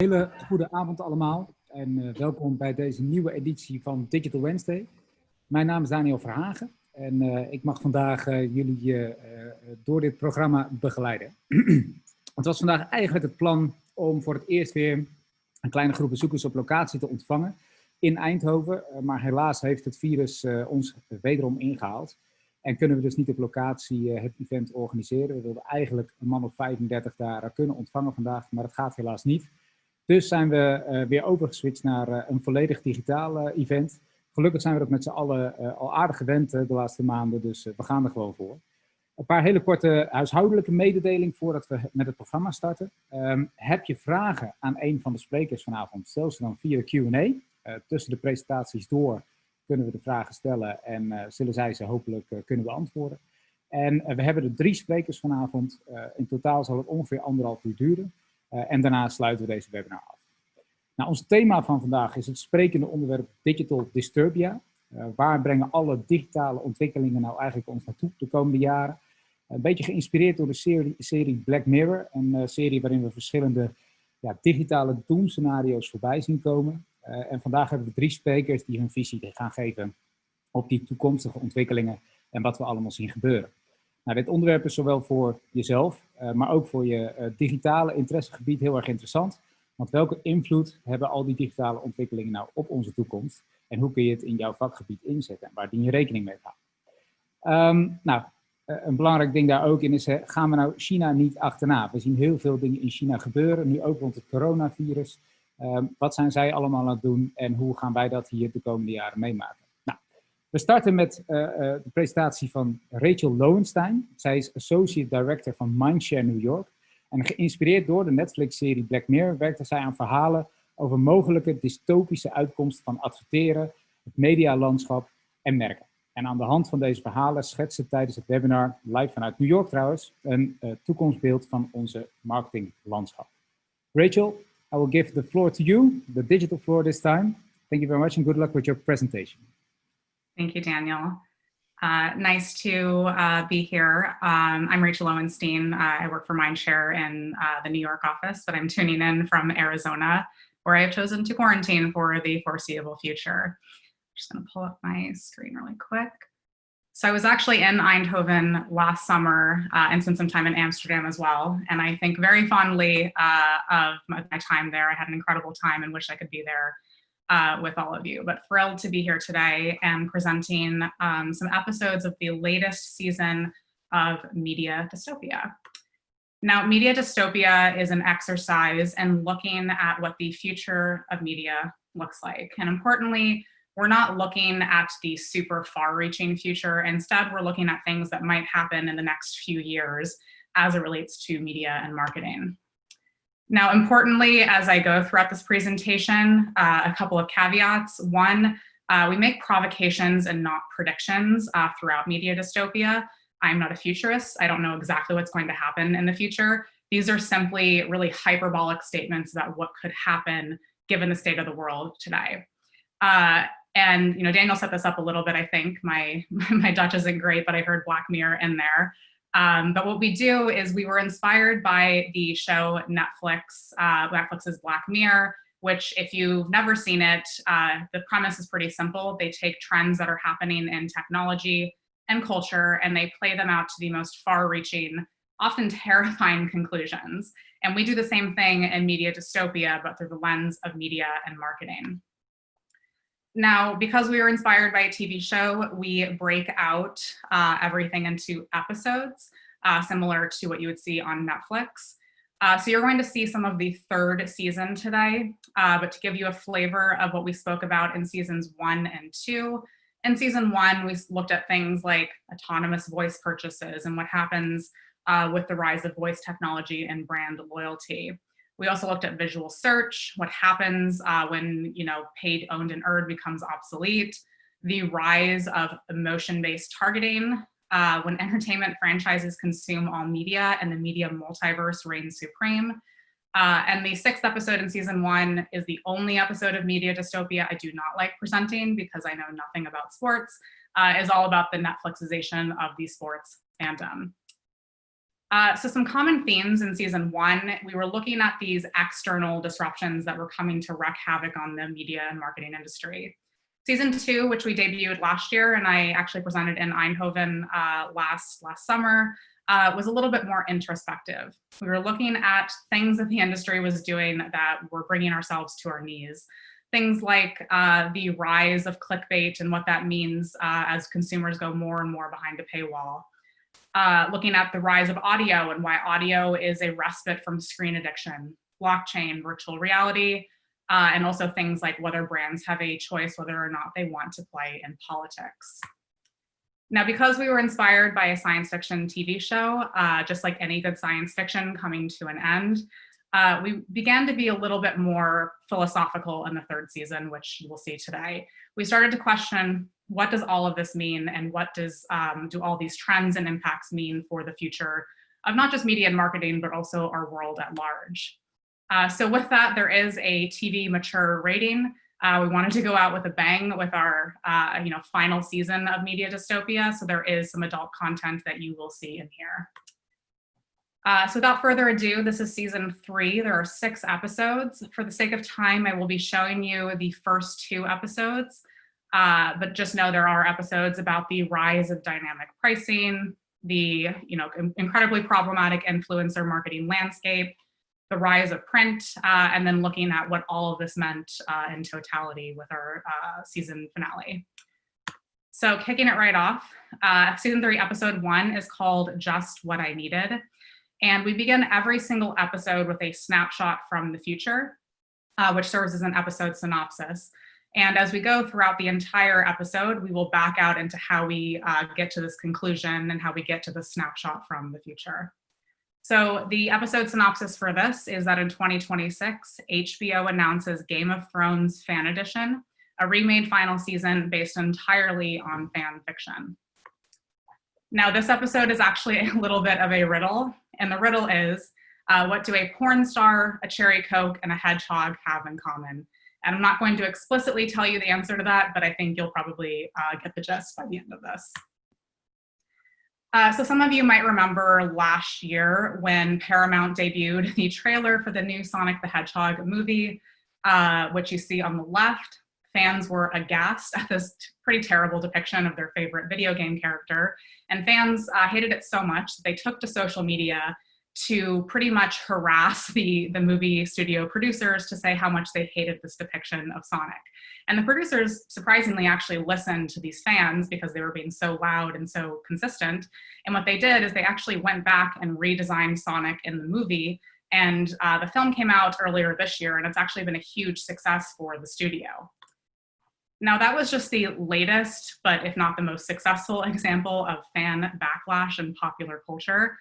hele goede avond allemaal en welkom bij deze nieuwe editie van Digital Wednesday. Mijn naam is Daniel Verhagen en ik mag vandaag jullie door dit programma begeleiden. Het was vandaag eigenlijk het plan om voor het eerst weer een kleine groep bezoekers op locatie te ontvangen in Eindhoven. Maar helaas heeft het virus ons wederom ingehaald. En kunnen we dus niet op locatie het event organiseren. We wilden eigenlijk een man of 35 daar kunnen ontvangen vandaag, maar dat gaat helaas niet. Dus zijn we weer overgeswitcht naar een volledig digitaal event. Gelukkig zijn we dat met z'n allen al aardig gewend de laatste maanden, dus we gaan er gewoon voor. Een paar hele korte huishoudelijke mededelingen voordat we met het programma starten. Heb je vragen aan een van de sprekers vanavond, stel ze dan via de Q&A. Tussen de presentaties door kunnen we de vragen stellen en zullen zij ze hopelijk kunnen beantwoorden. En we hebben er 3 sprekers vanavond. In totaal zal het ongeveer 1,5 uur duren. En daarna sluiten we deze webinar af. Nou, ons thema van vandaag is het sprekende onderwerp Digital Dystopia. Waar brengen alle digitale ontwikkelingen nou eigenlijk ons naartoe de komende jaren? Een beetje geïnspireerd door de serie Black Mirror. Een serie waarin we verschillende digitale doemscenario's voorbij zien komen. En vandaag hebben we 3 sprekers die hun visie gaan geven op die toekomstige ontwikkelingen en wat we allemaal zien gebeuren. Nou, dit onderwerp is zowel voor jezelf, maar ook voor je digitale interessegebied heel erg interessant. Want welke invloed hebben al die digitale ontwikkelingen nou op onze toekomst? En hoe kun je het in jouw vakgebied inzetten? En waar dien je rekening mee te houden? Een belangrijk ding daar ook in is, gaan we nou China niet achterna? We zien heel veel dingen in China gebeuren, nu ook rond het coronavirus. Wat zijn zij allemaal aan het doen en hoe gaan wij dat hier de komende jaren meemaken? Nou, we starten met de presentatie van Rachel Lowenstein. Zij is Associate Director van Mindshare New York. En geïnspireerd door de Netflix-serie Black Mirror werkte zij aan verhalen over mogelijke dystopische uitkomsten van adverteren, het medialandschap en merken. En aan de hand van deze verhalen schetst ze tijdens het webinar, live vanuit New York trouwens, een toekomstbeeld van onze marketinglandschap. Rachel, I will give the floor to you, the digital floor this time. Thank you very much and good luck with your presentation. Thank you, Daniel. Nice to be here. I'm Rachel Lowenstein. I work for Mindshare in the New York office, but I'm tuning in from Arizona, where I have chosen to quarantine for the foreseeable future. I'm just going to pull up my screen really quick. So I was actually in Eindhoven last summer and spent some time in Amsterdam as well. And I think very fondly of my time there. I had an incredible time and wish I could be there with all of you. But thrilled to be here today and presenting some episodes of the latest season of Media Dystopia. Now, Media Dystopia is an exercise in looking at what the future of media looks like. And importantly, we're not looking at the super far-reaching future. Instead, we're looking at things that might happen in the next few years as it relates to media and marketing. Now, importantly, as I go throughout this presentation, a couple of caveats. One, we make provocations and not predictions throughout Media Dystopia. I'm not a futurist. I don't know exactly what's going to happen in the future. These are simply really hyperbolic statements about what could happen given the state of the world today. And Daniel set this up a little bit, I think. My Dutch isn't great, but I heard Black Mirror in there. But what we do is we were inspired by the show Netflix's Black Mirror, which if you've never seen it, the premise is pretty simple. They take trends that are happening in technology and culture, and they play them out to the most far-reaching, often terrifying conclusions. And we do the same thing in Media Dystopia, but through the lens of media and marketing. Now, because we were inspired by a TV show, we break out everything into episodes, similar to what you would see on Netflix. So you're going to see some of the 3rd season today, but to give you a flavor of what we spoke about in seasons 1 and 2. In season 1, we looked at things like autonomous voice purchases and what happens with the rise of voice technology and brand loyalty. We also looked at visual search, what happens when paid, owned, and earned becomes obsolete, the rise of emotion-based targeting, when entertainment franchises consume all media and the media multiverse reigns supreme. And the 6th episode in season 1 is the only episode of Media Dystopia I do not like presenting because I know nothing about sports, is all about the Netflixization of the sports fandom. So some common themes in season 1, we were looking at these external disruptions that were coming to wreak havoc on the media and marketing industry. Season 2, which we debuted last year, and I actually presented in Eindhoven last summer, was a little bit more introspective. We were looking at things that the industry was doing that were bringing ourselves to our knees. Things like the rise of clickbait and what that means as consumers go more and more behind a paywall. Looking at the rise of audio and why audio is a respite from screen addiction, blockchain, virtual reality, and also things like whether brands have a choice whether or not they want to play in politics. Now, because we were inspired by a science fiction TV show, just like any good science fiction coming to an end, we began to be a little bit more philosophical in the 3rd season, which you will see today. We started to question, what does all of this mean, and what do all these trends and impacts mean for the future of not just media and marketing, but also our world at large? So with that, there is a TV mature rating. We wanted to go out with a bang with our final season of Media Dystopia, so there is some adult content that you will see in here. So without further ado, this is season 3. There are 6 episodes. For the sake of time, I will be showing you the first 2 episodes, but just know there are episodes about the rise of dynamic pricing, the incredibly problematic influencer marketing landscape, the rise of print, and then looking at what all of this meant in totality with our season finale. So kicking it right off, season 3, episode 1 is called Just What I Needed. And we begin every single episode with a snapshot from the future, which serves as an episode synopsis. And as we go throughout the entire episode, we will back out into how we get to this conclusion and how we get to the snapshot from the future. So the episode synopsis for this is that in 2026, HBO announces Game of Thrones Fan Edition, a remade final season based entirely on fan fiction. Now, this episode is actually a little bit of a riddle, and the riddle is, what do a porn star, a cherry Coke, and a hedgehog have in common? And I'm not going to explicitly tell you the answer to that, but I think you'll probably get the gist by the end of this. So some of you might remember last year when Paramount debuted the trailer for the new Sonic the Hedgehog movie, which you see on the left. Fans were aghast at this pretty terrible depiction of their favorite video game character, and fans hated it so much that they took to social media to pretty much harass the movie studio producers to say how much they hated this depiction of Sonic. And the producers surprisingly actually listened to these fans because they were being so loud and so consistent. And what they did is they actually went back and redesigned Sonic in the movie. And the film came out earlier this year, and it's actually been a huge success for the studio. Now, that was just the latest, but if not the most successful example of fan backlash in popular culture.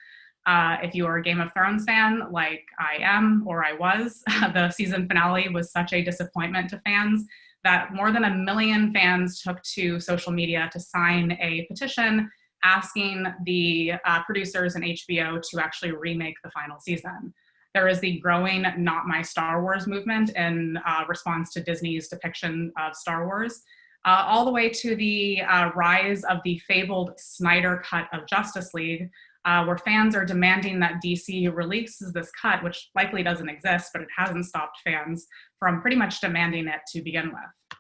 If you are a Game of Thrones fan, like I am, or I was, the season finale was such a disappointment to fans that more than 1 million fans took to social media to sign a petition asking the producers and HBO to actually remake the final season. There is the growing Not My Star Wars movement in response to Disney's depiction of Star Wars, all the way to the rise of the fabled Snyder cut of Justice League, where fans are demanding that DC releases this cut, which likely doesn't exist, but it hasn't stopped fans from pretty much demanding it to begin with.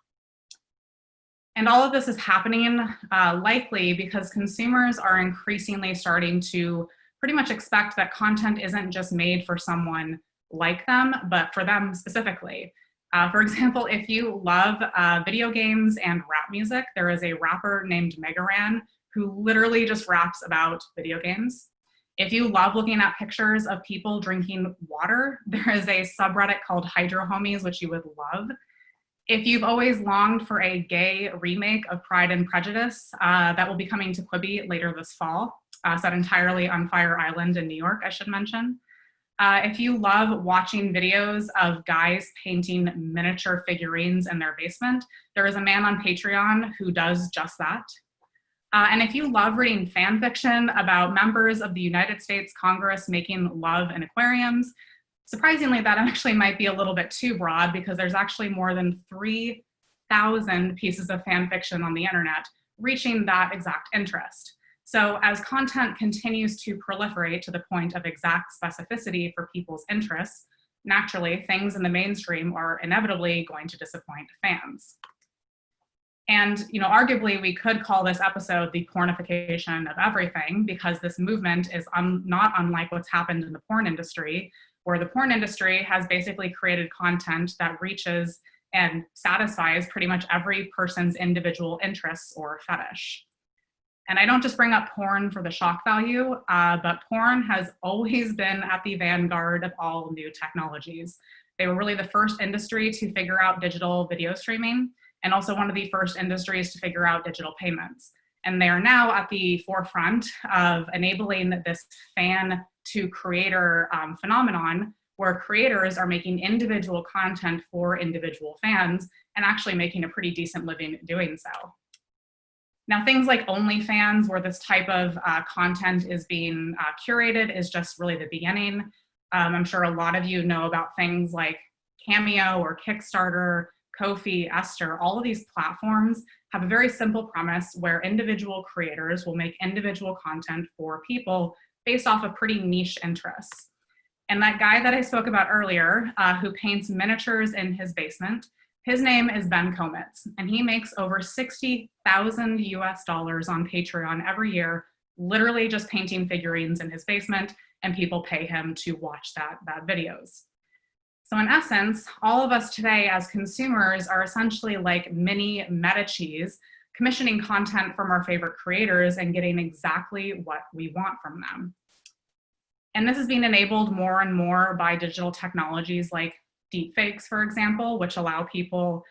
And all of this is happening likely because consumers are increasingly starting to pretty much expect that content isn't just made for someone like them, but for them specifically. For example, if you love video games and rap music, there is a rapper named Megaran who literally just raps about video games. If you love looking at pictures of people drinking water, there is a subreddit called Hydro Homies, which you would love. If you've always longed for a gay remake of Pride and Prejudice, that will be coming to Quibi later this fall, set entirely on Fire Island in New York, I should mention. If you love watching videos of guys painting miniature figurines in their basement, there is a man on Patreon who does just that. And if you love reading fan fiction about members of the United States Congress making love in aquariums, surprisingly, that actually might be a little bit too broad because there's actually more than 3,000 pieces of fan fiction on the internet reaching that exact interest. So as content continues to proliferate to the point of exact specificity for people's interests, naturally, things in the mainstream are inevitably going to disappoint fans. And, arguably we could call this episode the pornification of everything, because this movement is not unlike what's happened in the porn industry, where the porn industry has basically created content that reaches and satisfies pretty much every person's individual interests or fetish. And I don't just bring up porn for the shock value, but porn has always been at the vanguard of all new technologies. They were really the first industry to figure out digital video streaming, and also one of the first industries to figure out digital payments. And they are now at the forefront of enabling this fan to creator phenomenon, where creators are making individual content for individual fans and actually making a pretty decent living doing so. Now, things like OnlyFans, where this type of content is being curated, is just really the beginning. I'm sure a lot of you know about things like Cameo or Kickstarter, Ko-fi, Esther. All of these platforms have a very simple premise where individual creators will make individual content for people based off of pretty niche interests. And that guy that I spoke about earlier, who paints miniatures in his basement, his name is Ben Komitz, and he makes over $60,000 US on Patreon every year, literally just painting figurines in his basement, and people pay him to watch that videos. So in essence, all of us today as consumers are essentially like mini Medicis, commissioning content from our favorite creators and getting exactly what we want from them. And this is being enabled more and more by digital technologies like deepfakes, for example, which allow people,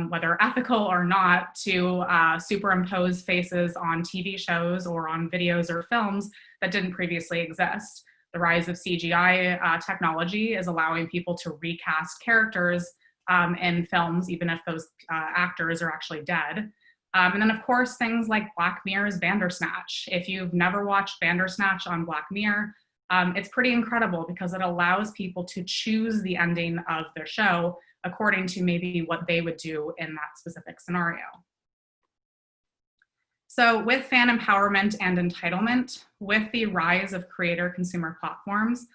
whether ethical or not, to superimpose faces on TV shows or on videos or films that didn't previously exist. The rise of CGI technology is allowing people to recast characters in films, even if those actors are actually dead. And then, of course, things like Black Mirror's Bandersnatch. If you've never watched Bandersnatch on Black Mirror, it's pretty incredible because it allows people to choose the ending of their show according to maybe what they would do in that specific scenario. So with fan empowerment and entitlement, with the rise of creator consumer platforms,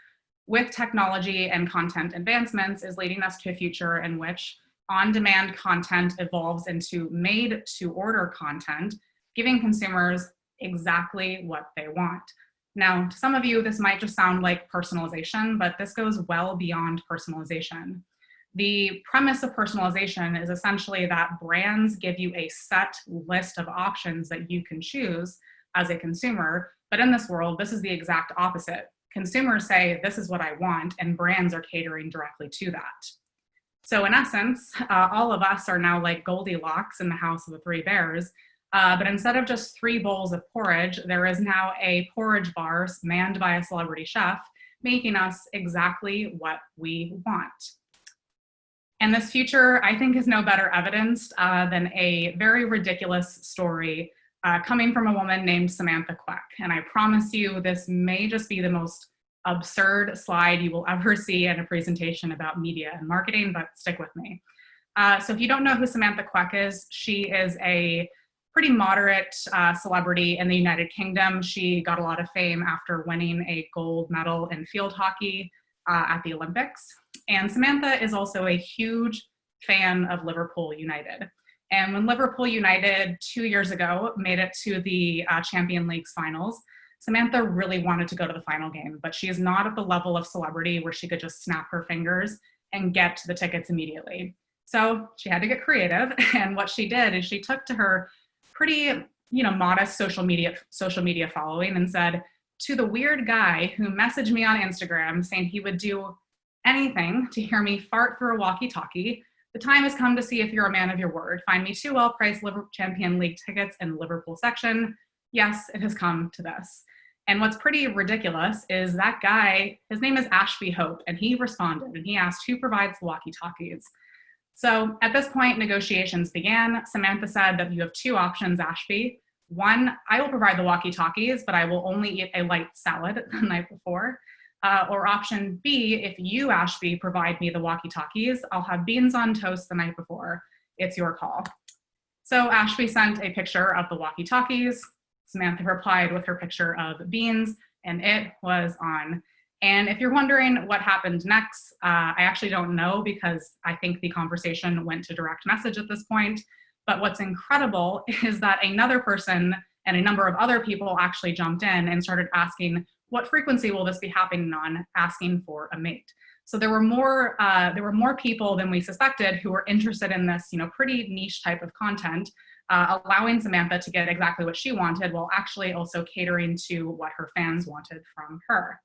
with technology and content advancements, is leading us to a future in which on-demand content evolves into made-to-order content, giving consumers exactly what they want. Now, to some of you, this might just sound like personalization, but this goes well beyond personalization. The premise of personalization is essentially that brands give you a set list of options that you can choose as a consumer, but in this world, this is the exact opposite. Consumers say, this is what I want, and brands are catering directly to that. So in essence, all of us are now like Goldilocks in the House of the Three Bears, but instead of just 3 bowls of porridge, there is now a porridge bar manned by a celebrity chef, making us exactly what we want. And this future, I think, is no better evidenced than a very ridiculous story coming from a woman named Samantha Quek. And I promise you, this may just be the most absurd slide you will ever see in a presentation about media and marketing, but stick with me. So if you don't know who Samantha Quek is, she is a pretty moderate celebrity in the United Kingdom. She got a lot of fame after winning a gold medal in field hockey at the Olympics. And Samantha is also a huge fan of Liverpool United. And when Liverpool United 2 years ago made it to the Champions League finals, Samantha really wanted to go to the final game, but she is not at the level of celebrity where she could just snap her fingers and get the tickets immediately. So she had to get creative. And what she did is she took to her pretty, modest social media following and said, to the weird guy who messaged me on Instagram saying he would do anything to hear me fart through a walkie-talkie, the time has come to see if you're a man of your word. Find me 2 well-priced Champions League tickets in the Liverpool section. Yes, it has come to this. And what's pretty ridiculous is that guy, his name is Ashby Hope, and he responded and he asked who provides the walkie-talkies. So at this point, negotiations began. Samantha said that you have 2 options, Ashby. 1, I will provide the walkie-talkies, but I will only eat a light salad the night before. Or option B, if you, Ashby, provide me the walkie-talkies, I'll have beans on toast the night before. It's your call. So Ashby sent a picture of the walkie-talkies. Samantha replied with her picture of beans, and it was on. And if you're wondering what happened next, I actually don't know because I think the conversation went to direct message at this point. But what's incredible is that another person and a number of other people actually jumped in and started asking, what frequency will this be happening on, asking for a mate. So there were more people than we suspected who were interested in this, pretty niche type of content, allowing Samantha to get exactly what she wanted while actually also catering to what her fans wanted from her.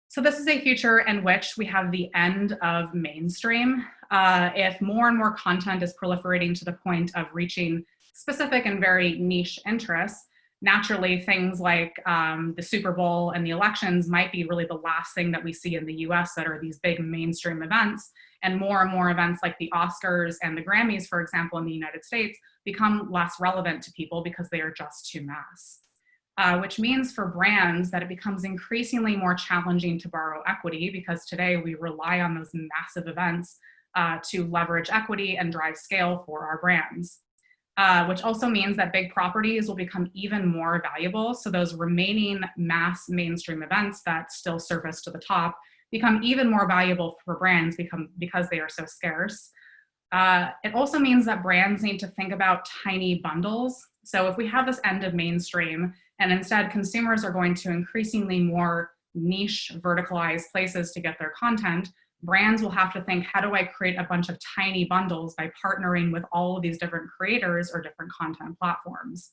So this is a future in which we have the end of mainstream. If more and more content is proliferating to the point of reaching specific and very niche interests, naturally things like the Super Bowl and the elections might be really the last thing that we see in the US that are these big mainstream events, and more events like the Oscars and the Grammys, for example, in the United States, become less relevant to people because they are just too mass. Which means for brands that it becomes increasingly more challenging to borrow equity because today we rely on those massive events to leverage equity and drive scale for our brands. Which also means that big properties will become even more valuable. So those remaining mass mainstream events that still surface to the top become even more valuable for brands because they are so scarce. It also means that brands need to think about tiny bundles. So if we have this end of mainstream and instead consumers are going to increasingly more niche verticalized places to get their content, brands will have to think, how do I create a bunch of tiny bundles by partnering with all of these different creators or different content platforms?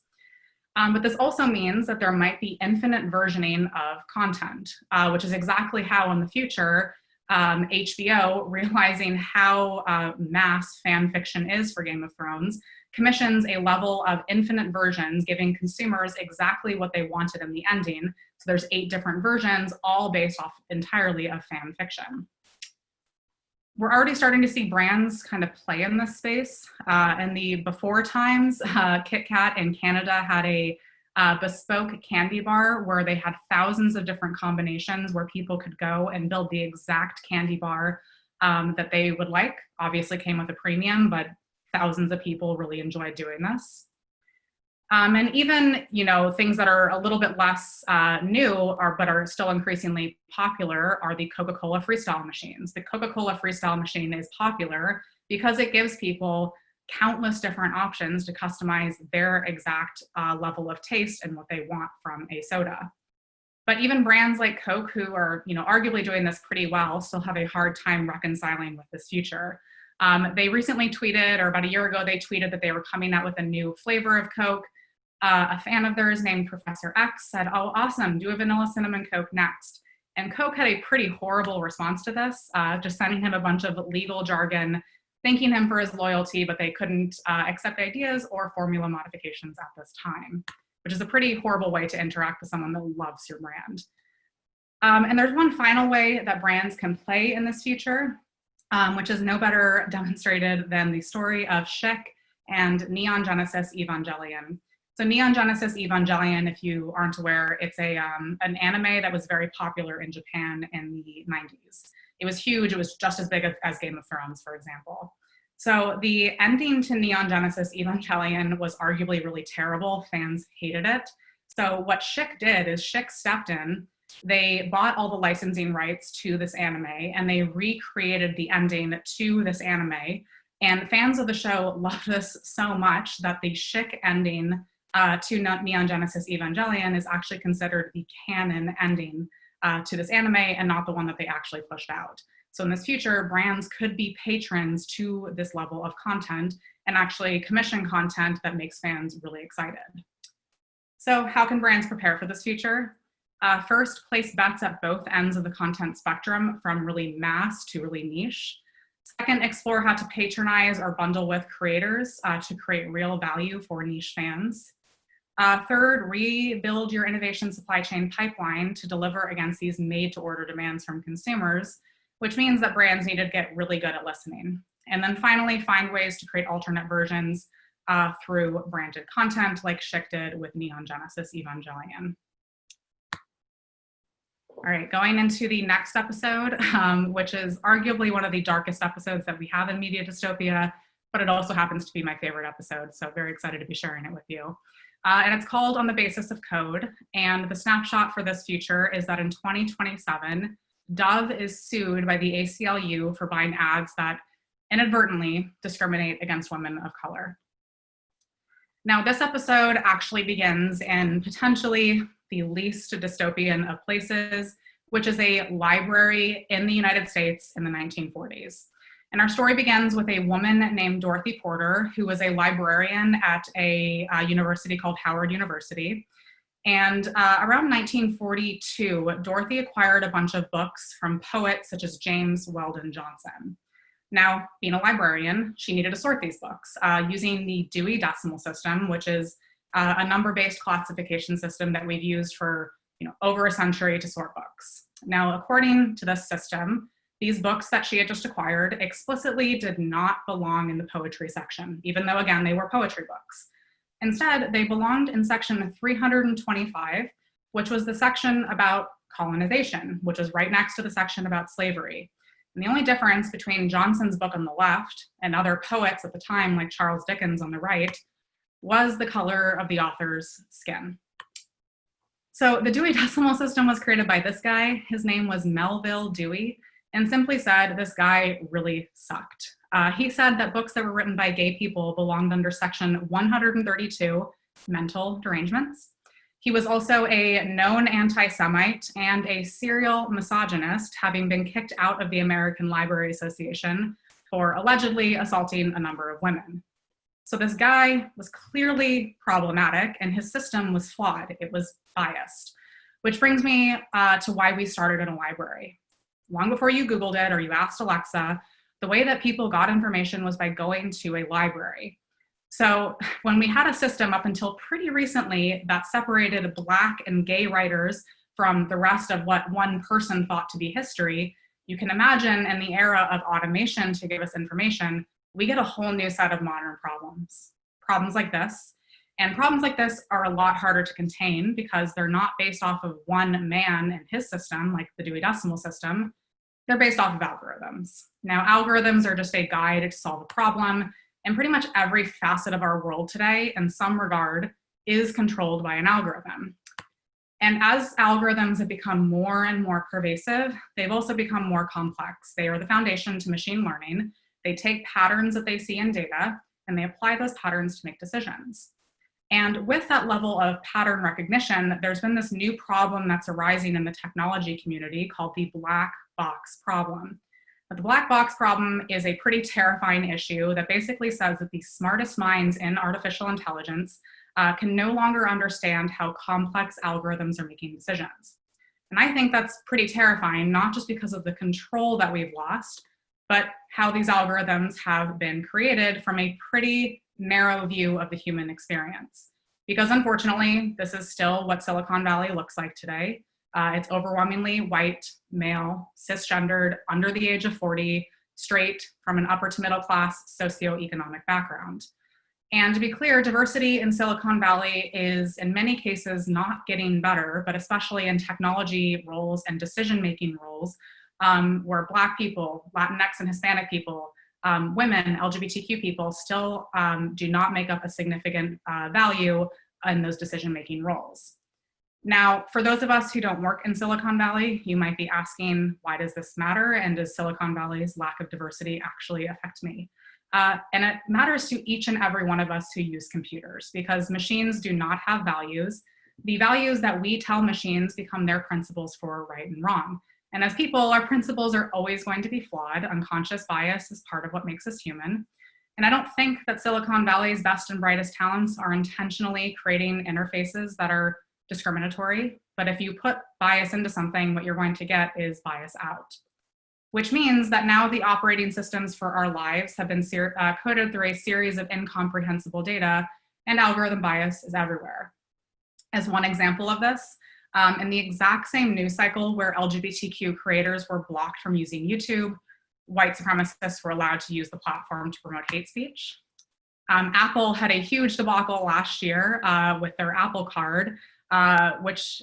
But this also means that there might be infinite versioning of content, which is exactly how in the future, HBO, realizing how mass fan fiction is for Game of Thrones, commissions a level of infinite versions, giving consumers exactly what they wanted in the ending. So there's 8 different versions, all based off entirely of fan fiction. We're already starting to see brands kind of play in this space. In the before times, Kit Kat in Canada had a bespoke candy bar where they had thousands of different combinations where people could go and build the exact candy bar that they would like. Obviously came with a premium, but thousands of people really enjoyed doing this. And even, things that are a little bit less new but are still increasingly popular are the Coca-Cola freestyle machines. The Coca-Cola freestyle machine is popular because it gives people countless different options to customize their exact level of taste and what they want from a soda. But even brands like Coke, who are, arguably doing this pretty well, still have a hard time reconciling with this future. They recently tweeted, or about a year ago, they tweeted that they were coming out with a new flavor of Coke. A fan of theirs named Professor X said, "Oh, awesome, do a vanilla cinnamon Coke next." And Coke had a pretty horrible response to this, just sending him a bunch of legal jargon, thanking him for his loyalty, but they couldn't accept ideas or formula modifications at this time, which is a pretty horrible way to interact with someone that loves your brand. And there's one final way that brands can play in this future, which is no better demonstrated than the story of Schick and Neon Genesis Evangelion. So Neon Genesis Evangelion, if you aren't aware, it's an anime that was very popular in Japan in the 90s. It was huge. It was just as big as Game of Thrones, for example. So the ending to Neon Genesis Evangelion was arguably really terrible. Fans hated it. So what Schick did is Schick stepped in. They bought all the licensing rights to this anime and they recreated the ending to this anime. And fans of the show loved this so much that the Schick ending to Neon Genesis Evangelion is actually considered the canon ending to this anime and not the one that they actually pushed out. So in this future, brands could be patrons to this level of content and actually commission content that makes fans really excited. So how can brands prepare for this future? First, place bets at both ends of the content spectrum, from really mass to really niche. Second, explore how to patronize or bundle with creators to create real value for niche fans. Third, rebuild your innovation supply chain pipeline to deliver against these made-to-order demands from consumers, which means that brands need to get really good at listening. And then finally, find ways to create alternate versions through branded content like Schick did with Neon Genesis Evangelion. All right, going into the next episode, which is arguably one of the darkest episodes that we have in Media Dystopia, but it also happens to be my favorite episode, so very excited to be sharing it with you. and it's called On the Basis of Code. And the snapshot for this future is that in 2027, Dove is sued by the ACLU for buying ads that inadvertently discriminate against women of color. Now, this episode actually begins in potentially the least dystopian of places, which is a library in the United States in the 1940s. And our story begins with a woman named Dorothy Porter, who was a librarian at a university called Howard University. And around 1942, Dorothy acquired a bunch of books from poets such as James Weldon Johnson. Now, being a librarian, she needed to sort these books using the Dewey Decimal System, which is a number-based classification system that we've used for over a century to sort books. Now, according to this system, these books that she had just acquired explicitly did not belong in the poetry section, even though, again, they were poetry books. Instead, they belonged in section 325, which was the section about colonization, which was right next to the section about slavery. And the only difference between Johnson's book on the left and other poets at the time, like Charles Dickens on the right, was the color of the author's skin. So the Dewey Decimal System was created by this guy. His name was Melville Dewey, and simply said, this guy really sucked. He said that books that were written by gay people belonged under section 132, mental derangements. He was also a known anti-Semite and a serial misogynist, having been kicked out of the American Library Association for allegedly assaulting a number of women. So this guy was clearly problematic, and his system was flawed. It was biased, which brings me to why we started in a library. Long before you Googled it or you asked Alexa, the way that people got information was by going to a library. So when we had a system up until pretty recently that separated Black and gay writers from the rest of what one person thought to be history, you can imagine in the era of automation to give us information, we get a whole new set of modern problems. Problems like this. And problems like this are a lot harder to contain because they're not based off of one man and his system, like the Dewey Decimal System. They're based off of algorithms. Now, algorithms are just a guide to solve a problem, and pretty much every facet of our world today, in some regard, is controlled by an algorithm. And as algorithms have become more and more pervasive, they've also become more complex. They are the foundation to machine learning. They take patterns that they see in data, and they apply those patterns to make decisions. And with that level of pattern recognition, there's been this new problem that's arising in the technology community called the black box problem. But the black box problem is a pretty terrifying issue that basically says that the smartest minds in artificial intelligence can no longer understand how complex algorithms are making decisions. And I think that's pretty terrifying, not just because of the control that we've lost, but how these algorithms have been created from a pretty narrow view of the human experience. Because unfortunately, this is still what Silicon Valley looks like today. It's overwhelmingly white, male, cisgendered, under the age of 40, straight, from an upper to middle class socioeconomic background. And to be clear, diversity in Silicon Valley is in many cases not getting better, but especially in technology roles and decision-making roles, where Black people, Latinx and Hispanic people, women, LGBTQ people still do not make up a significant value in those decision-making roles. Now, for those of us who don't work in Silicon Valley, you might be asking, why does this matter? And does Silicon Valley's lack of diversity actually affect me? And it matters to each and every one of us who use computers, because machines do not have values. The values that we tell machines become their principles for right and wrong. And as people, our principles are always going to be flawed. Unconscious bias is part of what makes us human. And I don't think that Silicon Valley's best and brightest talents are intentionally creating interfaces that are discriminatory. But if you put bias into something, what you're going to get is bias out. Which means that now the operating systems for our lives have been coded through a series of incomprehensible data, and algorithm bias is everywhere. As one example of this, in the exact same news cycle where LGBTQ creators were blocked from using YouTube, white supremacists were allowed to use the platform to promote hate speech. Apple had a huge debacle last year with their Apple Card, which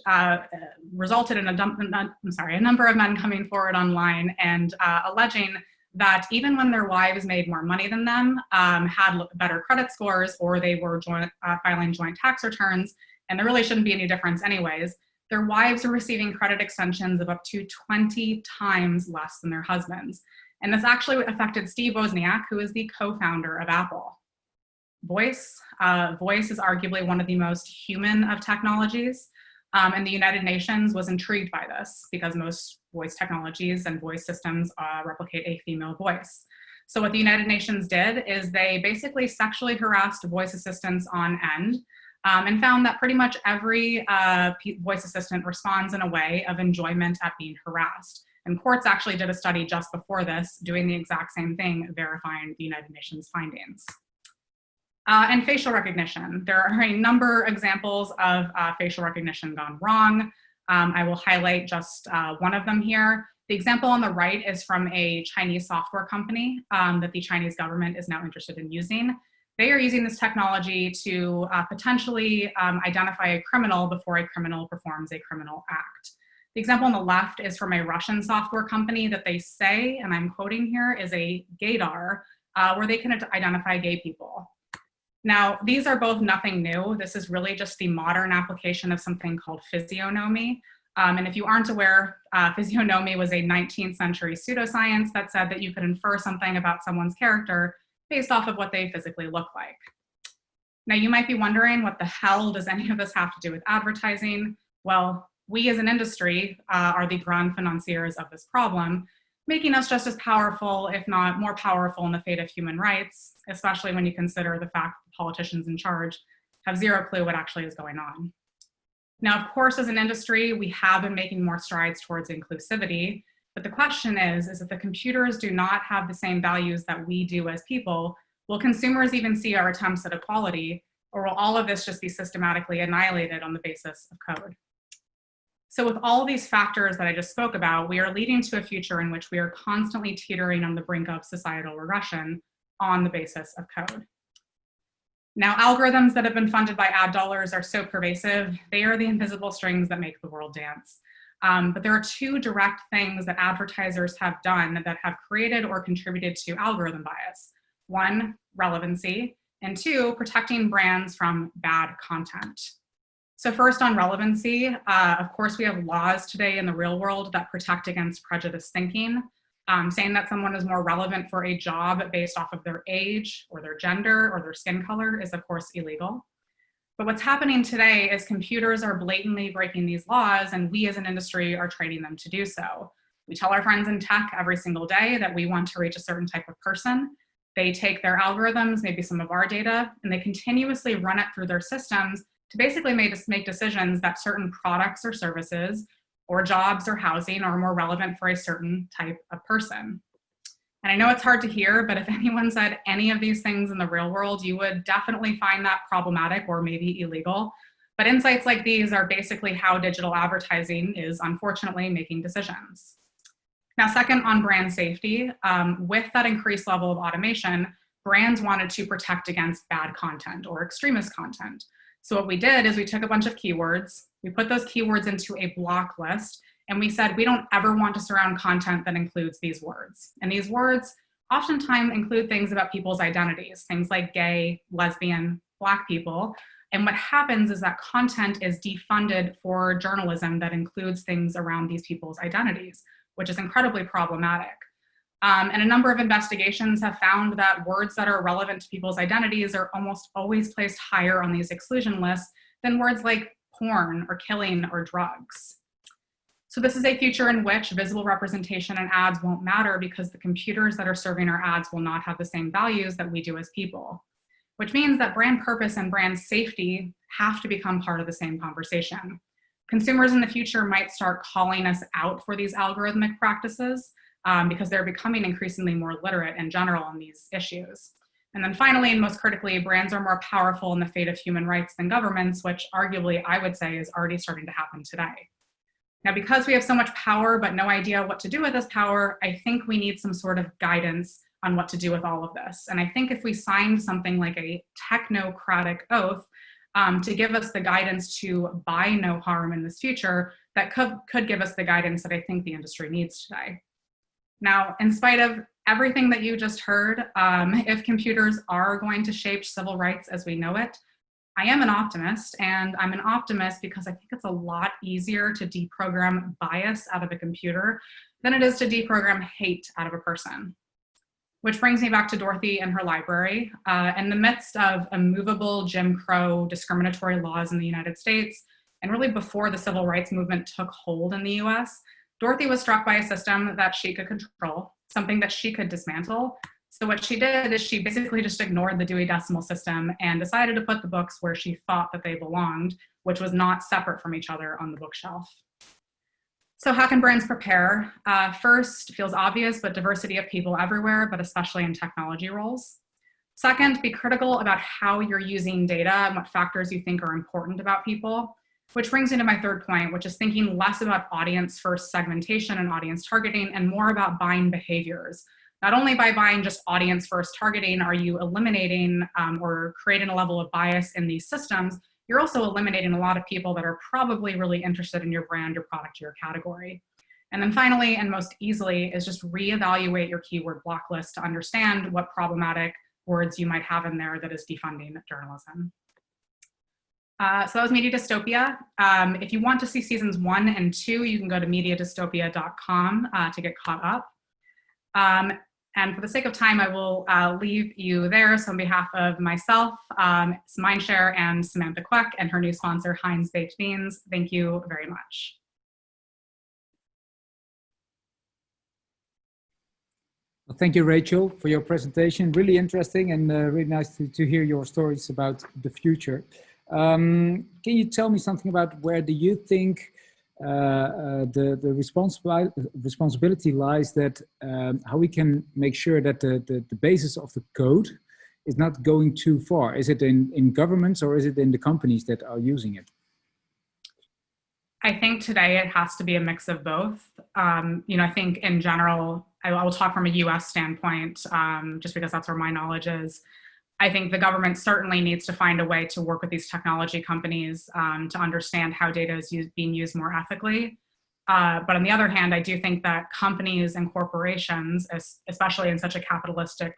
resulted in a number of men coming forward online and alleging that even when their wives made more money than them, had better credit scores, or they were filing joint tax returns, and there really shouldn't be any difference anyways, their wives are receiving credit extensions of up to 20 times less than their husbands. And this actually affected Steve Wozniak, who is the co-founder of Apple. Voice is arguably one of the most human of technologies, and the United Nations was intrigued by this because most voice technologies and voice systems replicate a female voice. So what the United Nations did is they basically sexually harassed voice assistants on end, and found that pretty much every voice assistant responds in a way of enjoyment at being harassed. And courts actually did a study just before this, doing the exact same thing, verifying the United Nations findings. And facial recognition. There are a number of examples of facial recognition gone wrong. I will highlight just one of them here. The example on the right is from a Chinese software company that the Chinese government is now interested in using. They are using this technology to potentially identify a criminal before a criminal performs a criminal act. The example on the left is from a Russian software company that they say, and I'm quoting here, is a gaydar, where they can identify gay people. Now, these are both nothing new. This is really just the modern application of something called physiognomy. And if you aren't aware, physiognomy was a 19th century pseudoscience that said that you could infer something about someone's character based off of what they physically look like. Now, you might be wondering, what the hell does any of this have to do with advertising? Well, we as an industry are the grand financiers of this problem, making us just as powerful, if not more powerful, in the fate of human rights, especially when you consider the fact that the politicians in charge have zero clue what actually is going on. Now, of course, as an industry, we have been making more strides towards inclusivity, but the question is if the computers do not have the same values that we do as people, will consumers even see our attempts at equality, or will all of this just be systematically annihilated on the basis of code? So with all these factors that I just spoke about, we are leading to a future in which we are constantly teetering on the brink of societal regression on the basis of code. Now, algorithms that have been funded by ad dollars are so pervasive, they are the invisible strings that make the world dance. But there are two direct things that advertisers have done that have created or contributed to algorithm bias. One, relevancy, and two, protecting brands from bad content. So first, on relevancy, of course, we have laws today in the real world that protect against prejudice thinking. Saying that someone is more relevant for a job based off of their age or their gender or their skin color is, of course, illegal. But what's happening today is computers are blatantly breaking these laws, and we as an industry are training them to do so. We tell our friends in tech every single day that we want to reach a certain type of person. They take their algorithms, maybe some of our data, and they continuously run it through their systems to basically make decisions that certain products or services or jobs or housing are more relevant for a certain type of person. And I know it's hard to hear, but if anyone said any of these things in the real world, you would definitely find that problematic or maybe illegal. But insights like these are basically how digital advertising is unfortunately making decisions. Now, second, on brand safety, with that increased level of automation, brands wanted to protect against bad content or extremist content. So what we did is we took a bunch of keywords, we put those keywords into a block list, and we said we don't ever want to surround content that includes these words. And these words oftentimes include things about people's identities, things like gay, lesbian, Black people. And what happens is that content is defunded for journalism that includes things around these people's identities, which is incredibly problematic. And a number of investigations have found that words that are relevant to people's identities are almost always placed higher on these exclusion lists than words like porn or killing or drugs. So this is a future in which visible representation in ads won't matter because the computers that are serving our ads will not have the same values that we do as people, which means that brand purpose and brand safety have to become part of the same conversation. Consumers in the future might start calling us out for these algorithmic practices because they're becoming increasingly more literate in general on these issues. And then finally, and most critically, brands are more powerful in the fate of human rights than governments, which arguably I would say is already starting to happen today. Now, because we have so much power but no idea what to do with this power, I think we need some sort of guidance on what to do with all of this. And I think if we signed something like a technocratic oath to give us the guidance to buy no harm in this future, that could give us the guidance that I think the industry needs today. Now, in spite of everything that you just heard, if computers are going to shape civil rights as we know it, I am an optimist, and I'm an optimist because I think it's a lot easier to deprogram bias out of a computer than it is to deprogram hate out of a person. Which brings me back to Dorothy and her library. In the midst of immovable Jim Crow discriminatory laws in the United States, and really before the civil rights movement took hold in the US, Dorothy was struck by a system that she could control, something that she could dismantle. So what she did is she basically just ignored the Dewey Decimal System and decided to put the books where she thought that they belonged, which was not separate from each other on the bookshelf. So how can brands prepare? First, feels obvious, but diversity of people everywhere, but especially in technology roles. Second, be critical about how you're using data and what factors you think are important about people, which brings me to my third point, which is thinking less about audience-first segmentation and audience targeting and more about buying behaviors. Not only by buying just audience-first targeting are you eliminating or creating a level of bias in these systems, you're also eliminating a lot of people that are probably really interested in your brand, your product, your category. And then finally, and most easily, is just reevaluate your keyword block list to understand what problematic words you might have in there that is defunding journalism. So that was Media Dystopia. If you want to see seasons 1 and 2, you can go to mediadystopia.com to get caught up. And for the sake of time, I will leave you there. So on behalf of myself, Mindshare, and Samantha Queck, and her new sponsor, Heinz Baked Beans, thank you very much. Well, thank you, Rachel, for your presentation. Really interesting and really nice to hear your stories about the future. Can you tell me something about where do you think the responsibility lies that how we can make sure that the basis of the code is not going too far? Is it in governments or is it in the companies that are using it? I think today it has to be a mix of both. I think in general, I will talk from a US standpoint, just because that's where my knowledge is. I think the government certainly needs to find a way to work with these technology companies to understand how data is being used more ethically. But on the other hand, I do think that companies and corporations, especially in such a capitalistic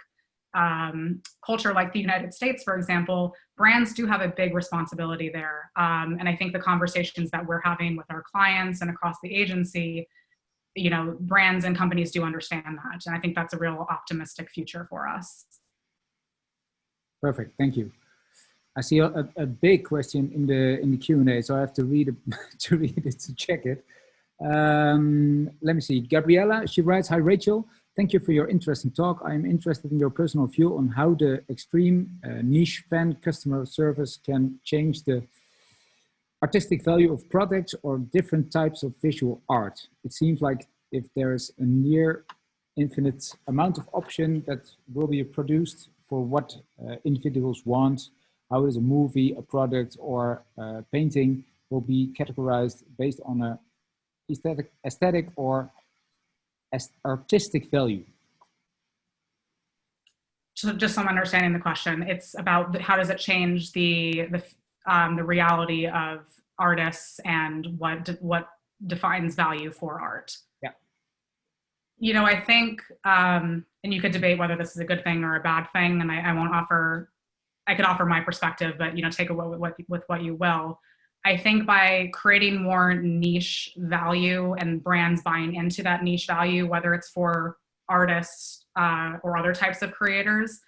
culture like the United States, for example, brands do have a big responsibility there. And I think the conversations that we're having with our clients and across the agency, brands and companies do understand that. And I think that's a real optimistic future for us. Perfect, thank you. I see a big question in the Q&A, so I have to read it to check it. Let me see. Gabriella, she writes, "Hi Rachel, thank you for your interesting talk. I am interested in your personal view on how the extreme niche fan customer service can change the artistic value of products or different types of visual art. It seems like if there's a near infinite amount of option that will be produced for what individuals want, how is a movie, a product, or painting will be categorized based on a aesthetic or artistic value." So just so I'm understanding the question, it's about how does it change the reality of artists and what defines value for art. Yeah. I think, and you could debate whether this is a good thing or a bad thing, and I could offer my perspective, but take it with what you will. I think by creating more niche value and brands buying into that niche value, whether it's for artists or other types of creators,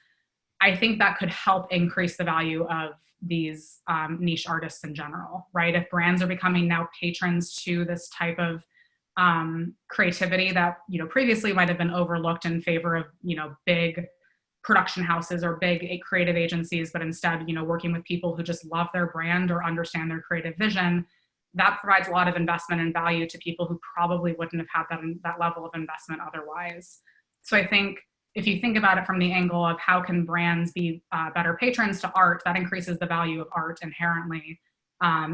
I think that could help increase the value of these niche artists in general, right? If brands are becoming now patrons to this type of creativity that previously might have been overlooked in favor of big production houses or big creative agencies, but instead working with people who just love their brand or understand their creative vision, that provides a lot of investment and value to people who probably wouldn't have had that level of investment otherwise. So I think if you think about it from the angle of how can brands be better patrons to art, that increases the value of art inherently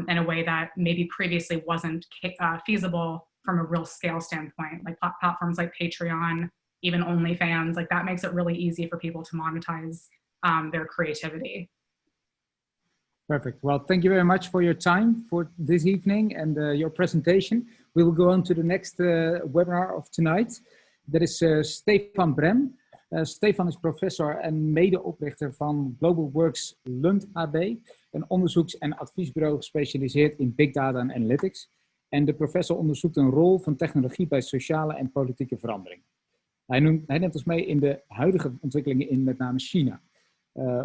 in a way that maybe previously wasn't feasible from a real scale standpoint, like platforms like Patreon, even OnlyFans, like that makes it really easy for people to monetize their creativity. Perfect. Well, thank you very much for your time for this evening and your presentation. We will go on to the next webinar of tonight. Dat is Stefan Brem. Stefan is professor en medeoprichter van Global Works Lund AB, een onderzoeks- en adviesbureau gespecialiseerd in big data en analytics. En de professor onderzoekt een rol van technologie bij sociale en politieke verandering. Hij neemt ons mee in de huidige ontwikkelingen in met name China.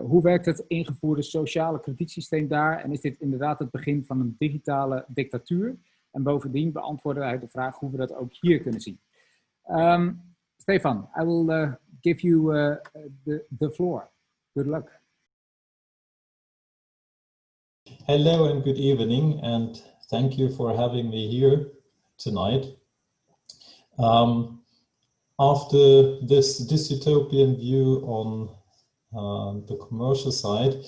Hoe werkt het ingevoerde sociale kredietsysteem daar? En is dit inderdaad het begin van een digitale dictatuur? En bovendien beantwoordde hij de vraag hoe we dat ook hier kunnen zien. Stefan, I will give you the floor. Good luck. Hello and good evening, and thank you for having me here tonight. After this dystopian view on the commercial side,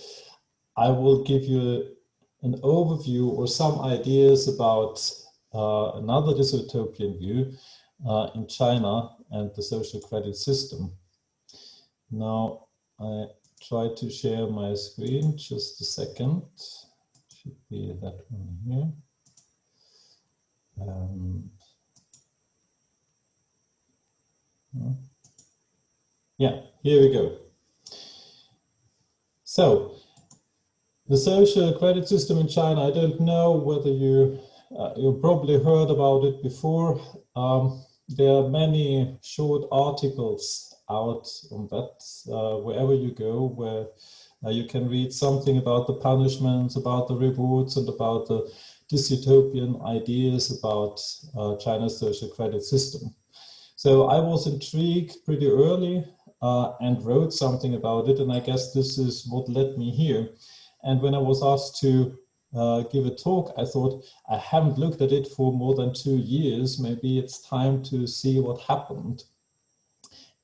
I will give you an overview or some ideas about another dystopian view in China and the social credit system. Now I try to share my screen, just a second. Should be that one here. Yeah, here we go. So, the social credit system in China, I don't know whether you probably heard about it before. There are many short articles out on that, wherever you go, where you can read something about the punishments, about the rewards, and about the dystopian ideas about China's social credit system. So I was intrigued pretty early and wrote something about it, and I guess this is what led me here. And when I was asked to give a talk, I thought, I haven't looked at it for more than 2 years. Maybe it's time to see what happened.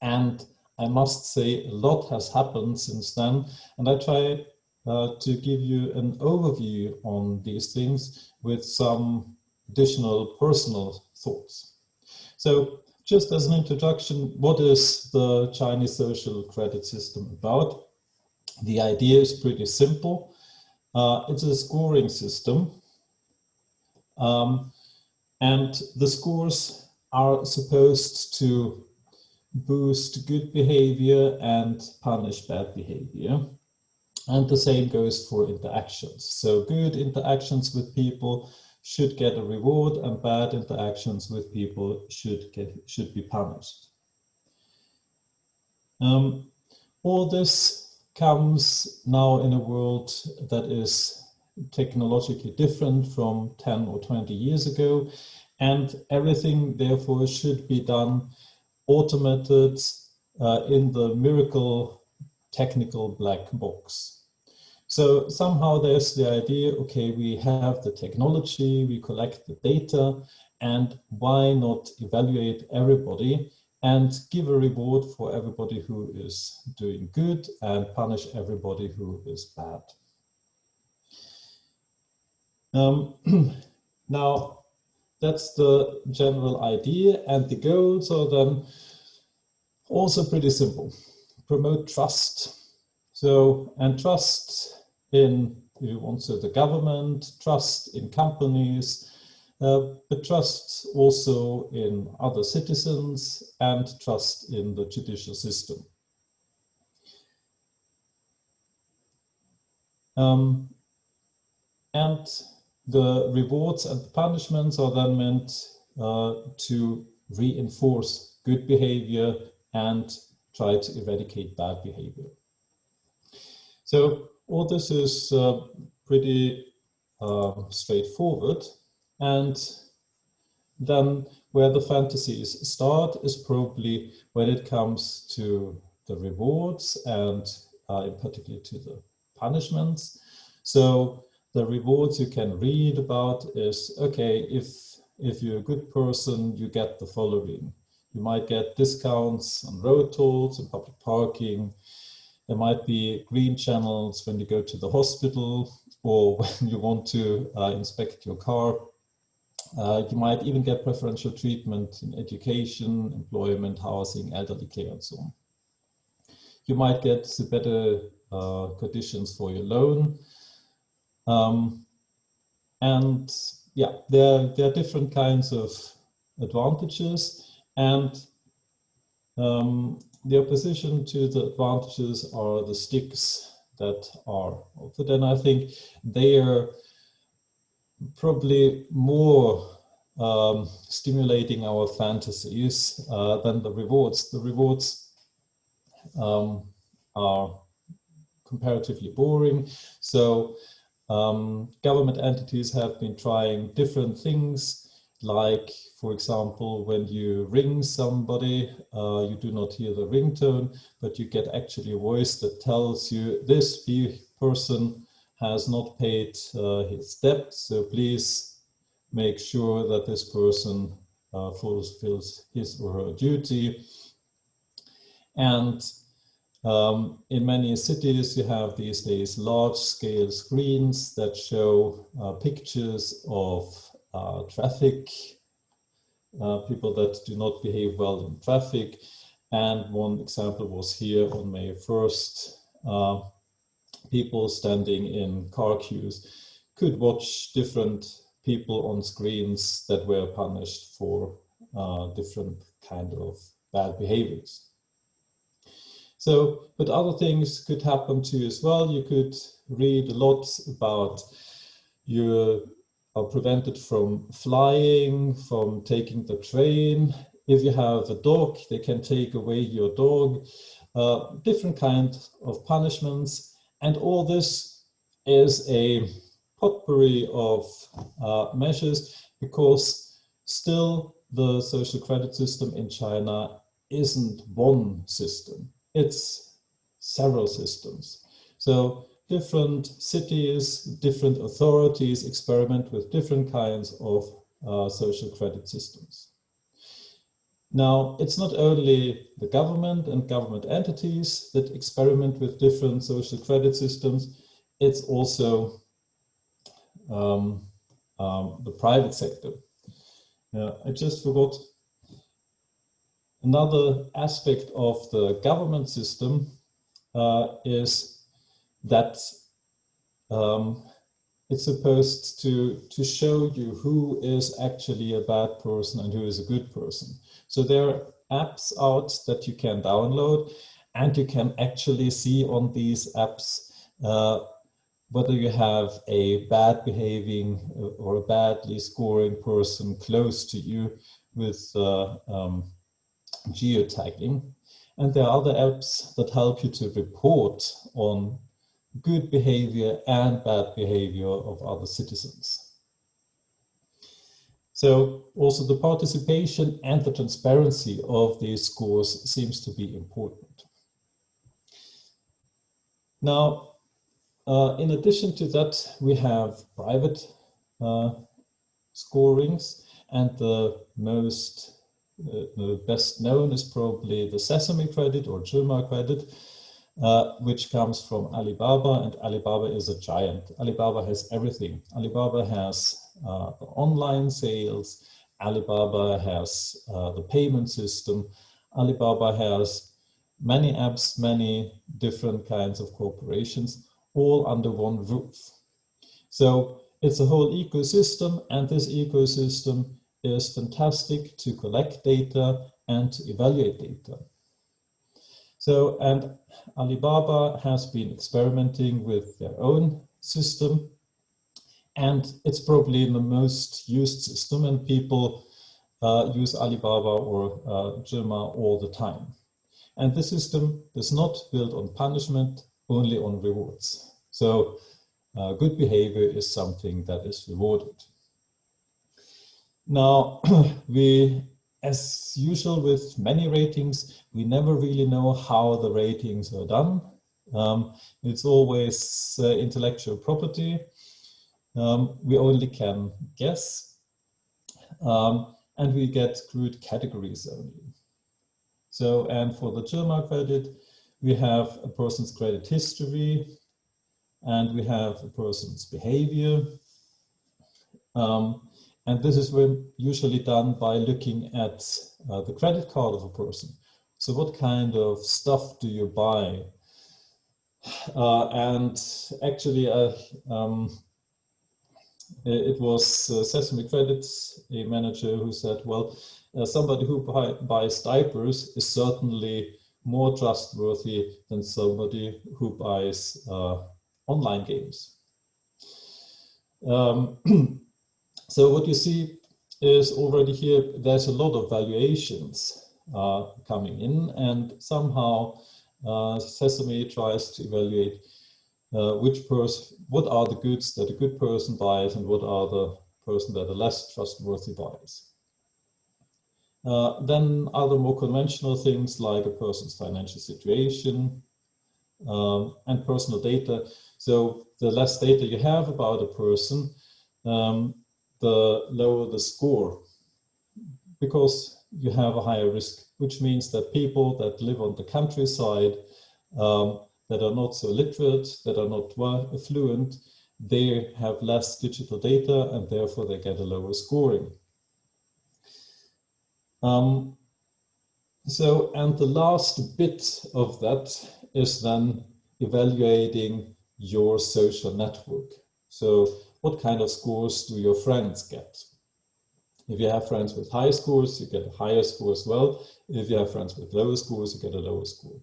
And I must say a lot has happened since then. And I tried to give you an overview on these things with some additional personal thoughts. So just as an introduction, what is the Chinese social credit system about? The idea is pretty simple. It's a scoring system. And the scores are supposed to boost good behavior and punish bad behavior. And the same goes for interactions. So good interactions with people should get a reward, and bad interactions with people should be punished. All this comes now in a world that is technologically different from 10 or 20 years ago, and everything therefore should be done automated in the miracle technical black box. So somehow there's the idea, okay, we have the technology, we collect the data, and why not evaluate everybody and give a reward for everybody who is doing good and punish everybody who is bad. Now, that's the general idea, and the goals are then also pretty simple. Promote trust. So, and trust in, if you want to, the government, trust in companies, but trust also in other citizens and trust in the judicial system. And the rewards and the punishments are then meant to reinforce good behavior and try to eradicate bad behavior. So all this is pretty straightforward. And then where the fantasies start is probably when it comes to the rewards and in particular to the punishments. So the rewards you can read about is, okay, if you're a good person, you get the following. You might get discounts on road tolls and public parking. There might be green channels when you go to the hospital or when you want to inspect your car. You might even get preferential treatment in education, employment, housing, elderly care, and so on. You might get better conditions for your loan. And yeah, there are different kinds of advantages, and the opposition to the advantages are the sticks that are offered, and I think they are probably more stimulating our fantasies than the rewards. The rewards are comparatively boring. So government entities have been trying different things, like, for example, when you ring somebody, you do not hear the ringtone, but you get actually a voice that tells you this person has not paid his debt, so please make sure that this person fulfills his or her duty. And in many cities, you have these days large-scale screens that show pictures of traffic, people that do not behave well in traffic. And one example was here on May 1st. People standing in car queues could watch different people on screens that were punished for different kind of bad behaviors. So, but other things could happen to you as well. You could read a lot about you are prevented from flying, from taking the train. If you have a dog, they can take away your dog. Different kinds of punishments. And all this is a potpourri of measures, because still the social credit system in China isn't one system. It's several systems. So different cities, different authorities experiment with different kinds of social credit systems. Now, it's not only the government and government entities that experiment with different social credit systems, it's also the private sector. I just forgot another aspect of the government system is that it's supposed to show you who is actually a bad person and who is a good person. So there are apps out that you can download, and you can actually see on these apps whether you have a bad behaving or a badly scoring person close to you with geotagging. And there are other apps that help you to report on good behavior and bad behavior of other citizens. So also the participation and the transparency of these scores seems to be important. Now, in addition to that, we have private scorings, and the best known is probably the Sesame Credit or Credit, which comes from Alibaba, and Alibaba is a giant. Alibaba has everything. Alibaba has the online sales, Alibaba has the payment system, Alibaba has many apps, many different kinds of corporations, all under one roof. So it's a whole ecosystem, and this ecosystem is fantastic to collect data and to evaluate data. So, and Alibaba has been experimenting with their own system, and it's probably the most used system, and people use Alibaba or Jirma all the time. And the system is not built on punishment, only on rewards. So good behavior is something that is rewarded. Now, as usual with many ratings, we never really know how the ratings are done. It's always intellectual property. We only can guess, and we get crude categories only. So, and for the Jirma credit, we have a person's credit history, and we have a person's behavior. And this is usually done by looking at the credit card of a person. So what kind of stuff do you buy? And actually, it was Sesame Credit, a manager, who said, well, somebody who buys diapers is certainly more trustworthy than somebody who buys online games. So what you see is already here, there's a lot of valuations coming in, and somehow Sesame tries to evaluate what are the goods that a good person buys and what are the person that a less trustworthy buys. Then other more conventional things like a person's financial situation and personal data. So the less data you have about a person, the lower the score, because you have a higher risk, which means that people that live on the countryside, that are not so literate, that are not fluent, they have less digital data and therefore they get a lower scoring. And the last bit of that is then evaluating your social network. So what kind of scores do your friends get? If you have friends with high scores, you get a higher score as well. If you have friends with lower scores, you get a lower score.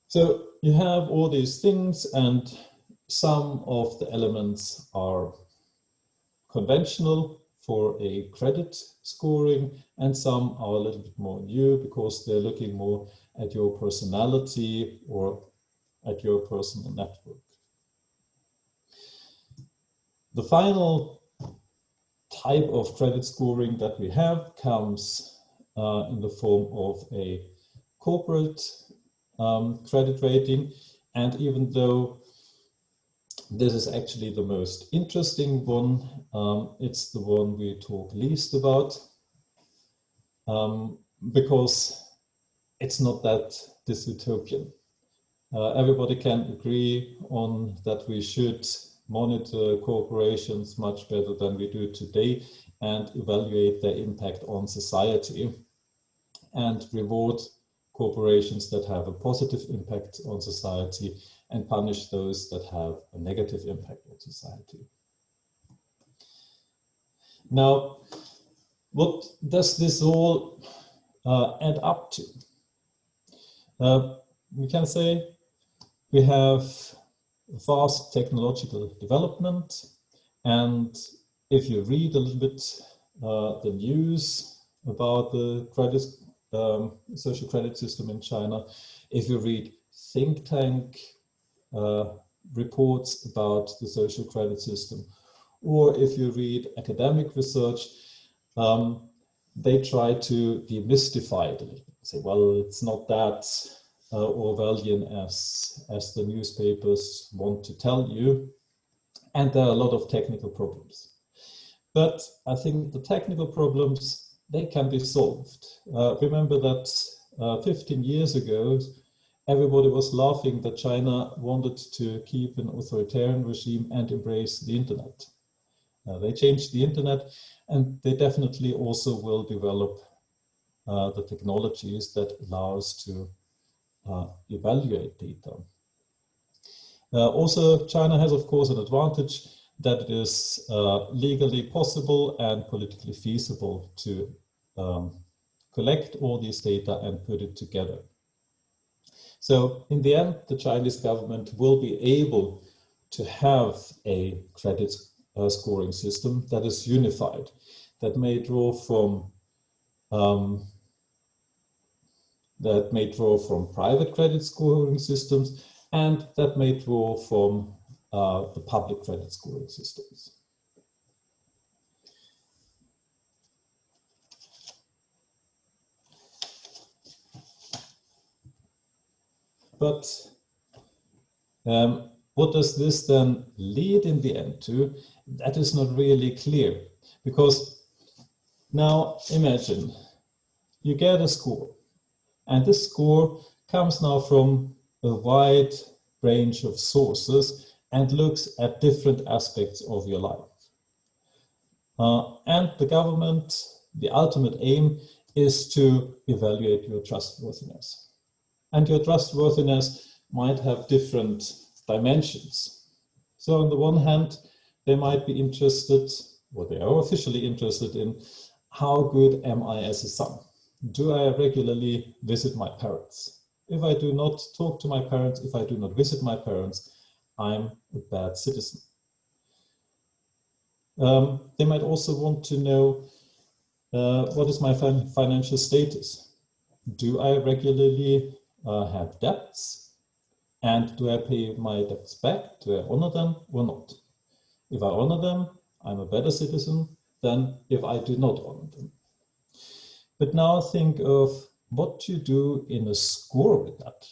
So you have all these things, and some of the elements are conventional for a credit scoring, and some are a little bit more new because they're looking more at your personality or at your personal network. The final type of credit scoring that we have comes in the form of a corporate credit rating, and even though this is actually the most interesting one, it's the one we talk least about, because it's not that dystopian. Everybody can agree on that we should monitor corporations much better than we do today and evaluate their impact on society and reward corporations that have a positive impact on society and punish those that have a negative impact on society. Now, what does this all add up to? We can say we have vast technological development, and if you read a little bit the news about the social credit system in China, if you read think tank reports about the social credit system, or if you read academic research, they try to demystify it a little bit. Say, well, it's not that Orwellian as the newspapers want to tell you, and there are a lot of technical problems. But I think the technical problems, they can be solved. Remember that 15 years ago, everybody was laughing that China wanted to keep an authoritarian regime and embrace the internet. They changed the internet, and they definitely also will develop the technologies that allow us to evaluate data. Also, China has, of course, an advantage that it is legally possible and politically feasible to collect all these data and put it together. So in the end, the Chinese government will be able to have a credit scoring system that is unified, that may draw from private credit scoring systems, and that may draw from the public credit scoring systems. But what does this then lead in the end to? That is not really clear, because now imagine you get a score, and this score comes now from a wide range of sources and looks at different aspects of your life. And the government, the ultimate aim is to evaluate your trustworthiness. And your trustworthiness might have different dimensions. So on the one hand, they might be interested, or they are officially interested in, how good am I as a son? Do I regularly visit my parents? If I do not talk to my parents, if I do not visit my parents, I'm a bad citizen. They might also want to know, what is my financial status? Do I regularly have debts? And do I pay my debts back? Do I honor them or not? If I honor them, I'm a better citizen than if I do not honor them. But now think of what you do in a score with that.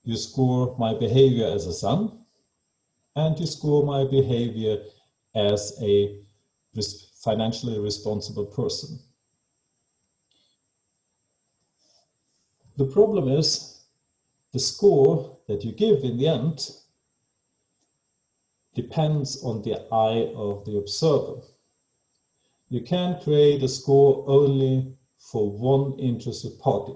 You score my behavior as a son, and you score my behavior as a financially responsible person. The problem is the score that you give in the end depends on the eye of the observer. You can create a score only for one interested party.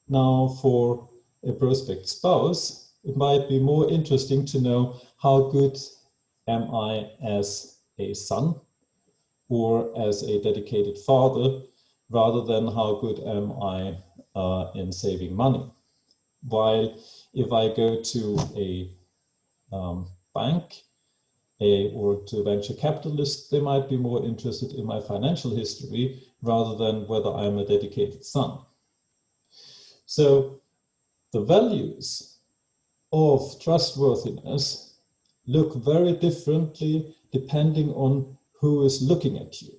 Now, for a prospect spouse, it might be more interesting to know how good am I as a son or as a dedicated father, rather than how good am I in saving money. While if I go to a bank or to a venture capitalist, they might be more interested in my financial history rather than whether I'm a dedicated son. So the values of trustworthiness look very differently depending on who is looking at you.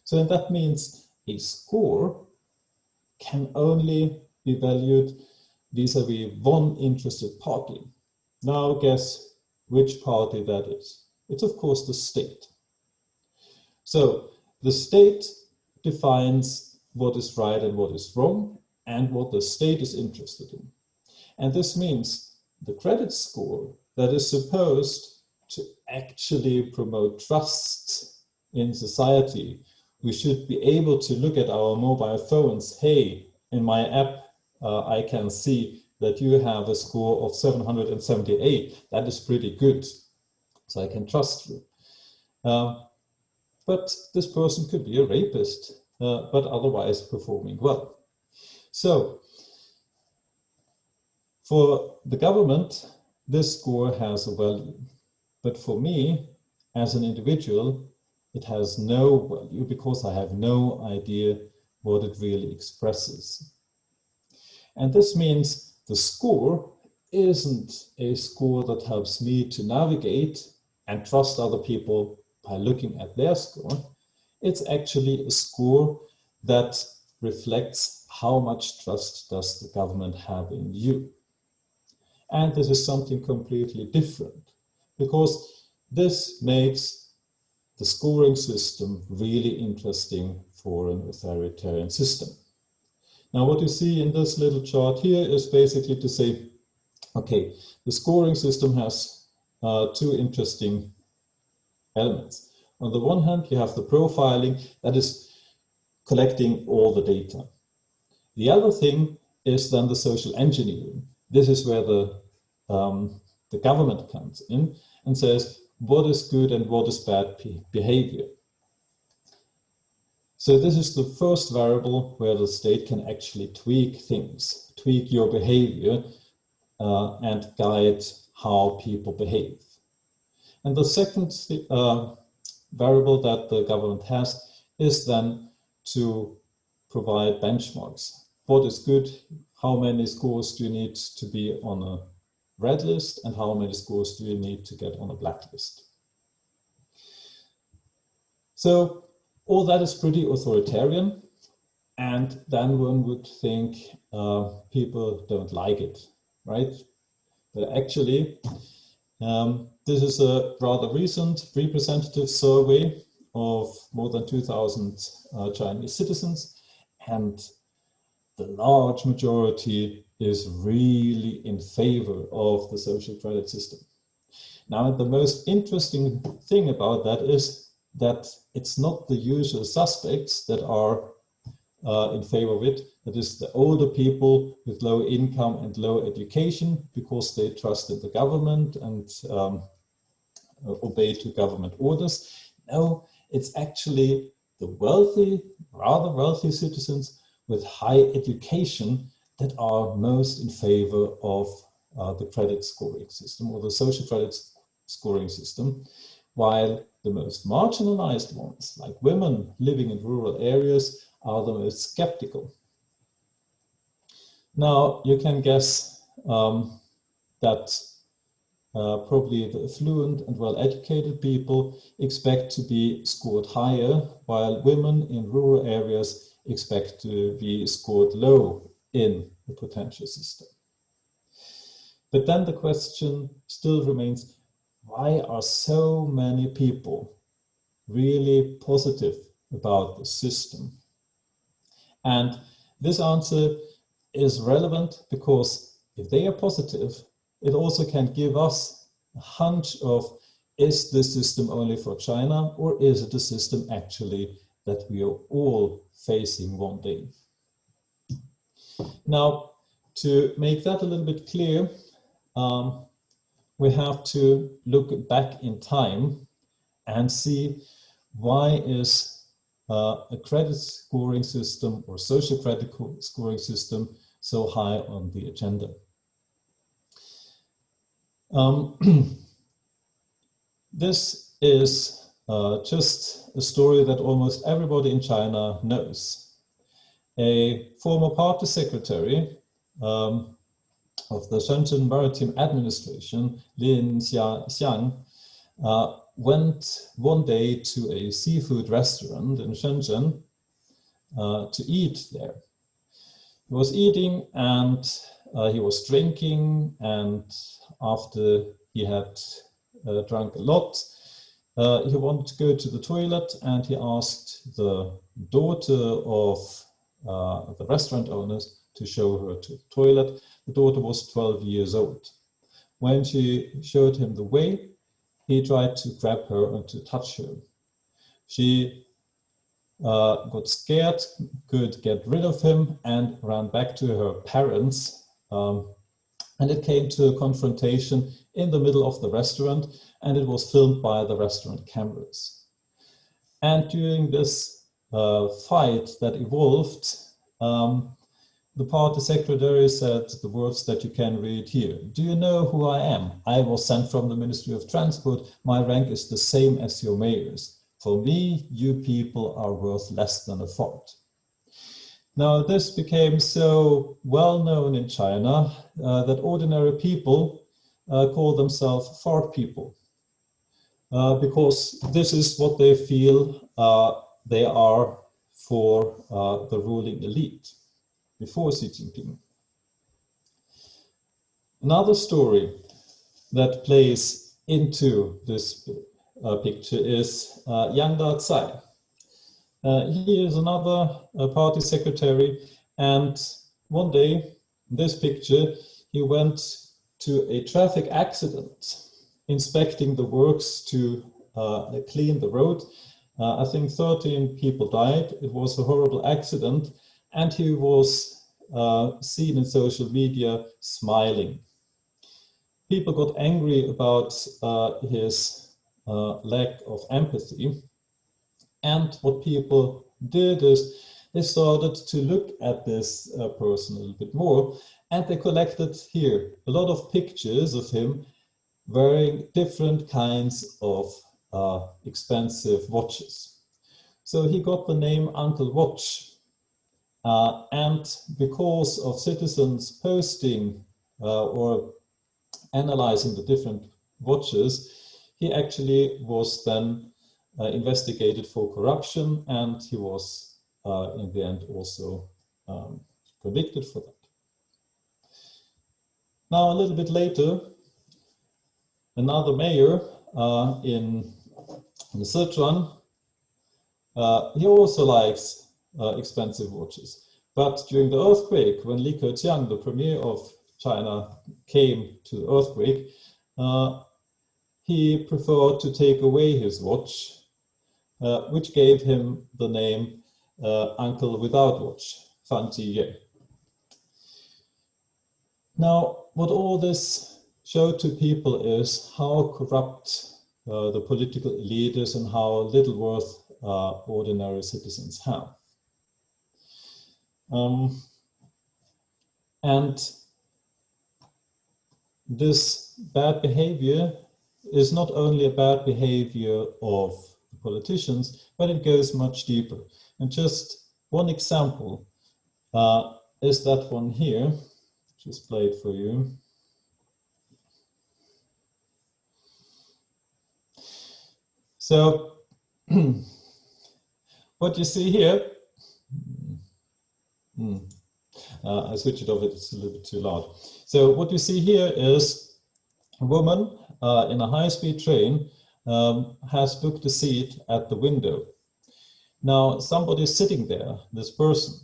So that means a score can only be valued vis-a-vis one interested party. Now guess which party that is. It's of course the state. So the state defines what is right and what is wrong and what the state is interested in. And this means the credit score that is supposed to actually promote trust in society. We should be able to look at our mobile phones. Hey, in my app, I can see that you have a score of 778. That is pretty good. So I can trust you. But this person could be a rapist, but otherwise performing well. So for the government, this score has a value. But for me, as an individual, it has no value because I have no idea what it really expresses. And this means the score isn't a score that helps me to navigate and trust other people by looking at their score. It's actually a score that reflects how much trust does the government have in you. And this is something completely different, because this makes the scoring system really interesting for an authoritarian system. Now, what you see in this little chart here is basically to say, okay, the scoring system has two interesting elements. On the one hand, you have the profiling, that is collecting all the data. The other thing is then the social engineering. This is where the government comes in and says what is good and what is bad behavior. So this is the first variable where the state can actually tweak things, tweak your behavior and guide how people behave. And the second variable that the government has is then to provide benchmarks. What is good? How many scores do you need to be on a red list, and how many scores do you need to get on a blacklist? So all that is pretty authoritarian, and then one would think people don't like it, right? But actually, this is a rather recent representative survey of more than 2,000 Chinese citizens, and the large majority is really in favor of the social credit system. Now, the most interesting thing about that is that it's not the usual suspects that are in favor of it. That is the older people with low income and low education, because they trusted the government and obeyed to government orders. No, it's actually the wealthy, rather wealthy citizens with high education that are most in favor of the credit scoring system, or the social credit scoring system, while the most marginalized ones, like women living in rural areas, are the most skeptical. Now, you can guess that probably the affluent and well-educated people expect to be scored higher, while women in rural areas expect to be scored low in the potential system. But then the question still remains, why are so many people really positive about the system? And this answer is relevant because if they are positive, it also can give us a hunch of, is this system only for China, or is it a system actually that we are all facing one day? Now, to make that a little bit clear, we have to look back in time and see, why is a credit scoring system or social credit scoring system so high on the agenda? This is just a story that almost everybody in China knows. A former party secretary of the Shenzhen Maritime Administration, Lin Xiang, went one day to a seafood restaurant in Shenzhen to eat there. He was eating and he was drinking, and after he had drunk a lot, he wanted to go to the toilet, and he asked the daughter of the restaurant owners to show her to the toilet. The daughter was 12 years old. When she showed him the way, he tried to grab her and to touch her. She got scared, could get rid of him, and ran back to her parents. And it came to a confrontation in the middle of the restaurant, and it was filmed by the restaurant cameras. And during this fight that evolved, the party secretary said the words that you can read here. Do you know who I am? I was sent from the Ministry of Transport. My rank is the same as your mayor's. For me, you people are worth less than a fart. Now, this became so well known in China that ordinary people call themselves fart people, because this is what they feel they are for the ruling elite before Xi Jinping. Another story that plays into this picture is Yang Da-Tsai. He is another party secretary, and one day, in this picture, he went to a traffic accident, inspecting the works to clean the road. I think 13 people died. It was a horrible accident, and he was seen in social media smiling. People got angry about his lack of empathy. And what people did is they started to look at this person a little bit more, and they collected here a lot of pictures of him wearing different kinds of expensive watches. So he got the name Uncle Watch. And because of citizens posting or analyzing the different watches, he actually was then investigated for corruption, and he was in the end also convicted for that. Now, a little bit later, another mayor in Sichuan, he also likes expensive watches. But during the earthquake, when Li Keqiang, the premier of China, came to the earthquake, he preferred to take away his watch, which gave him the name uncle without watch, Fan Ji. Now, what all this showed to people is how corrupt the political elite is and how little worth ordinary citizens have. And this bad behavior is not only a bad behavior of the politicians, but it goes much deeper. And just one example is that one here, just play it for you. So what you see here, I switch it off, it's a little bit too loud. So what you see here is a woman in a high-speed train has booked a seat at the window. Now somebody is sitting there, this person,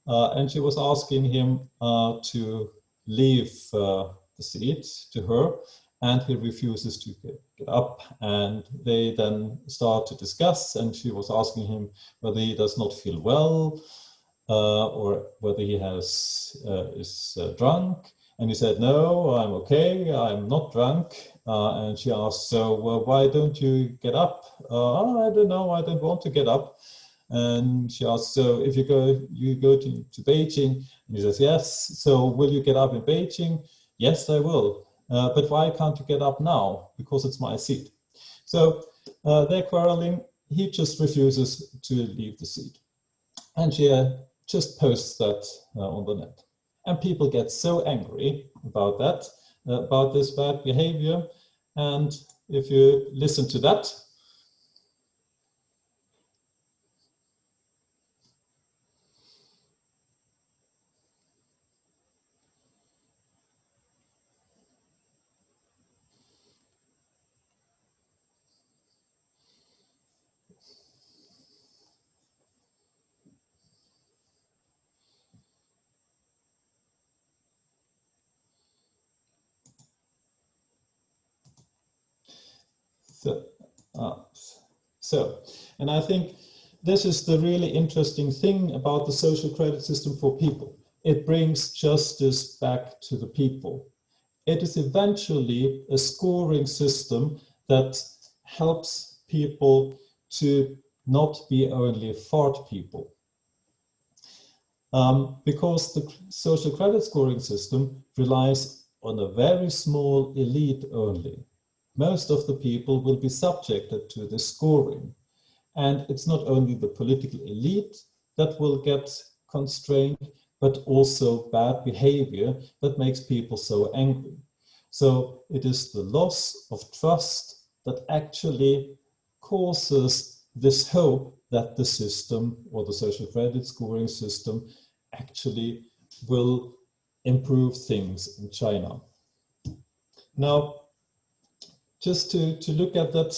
and she was asking him to leave the seat to her, and he refuses to get up, and they then start to discuss, and she was asking him whether he does not feel well, or whether he is drunk, and he said, no, I'm okay, I'm not drunk. And she asked, so well, why don't you get up? I don't know, I don't want to get up. And she asked, so if you go to Beijing? And he says, yes. So will you get up in Beijing? Yes, I will. But why can't you get up now? Because it's my seat. So they're quarreling. He just refuses to leave the seat. And she just posts that on the net. And people get so angry about that, about this bad behavior. And if you listen to that, and I think this is the really interesting thing about the social credit system for people. It brings justice back to the people. It is eventually a scoring system that helps people to not be only fart people. Because the social credit scoring system relies on a very small elite only. Most of the people will be subjected to the scoring. And it's not only the political elite that will get constrained, but also bad behavior that makes people so angry. So it is the loss of trust that actually causes this hope that the system, or the social credit scoring system, actually will improve things in China. Now, just to look at that,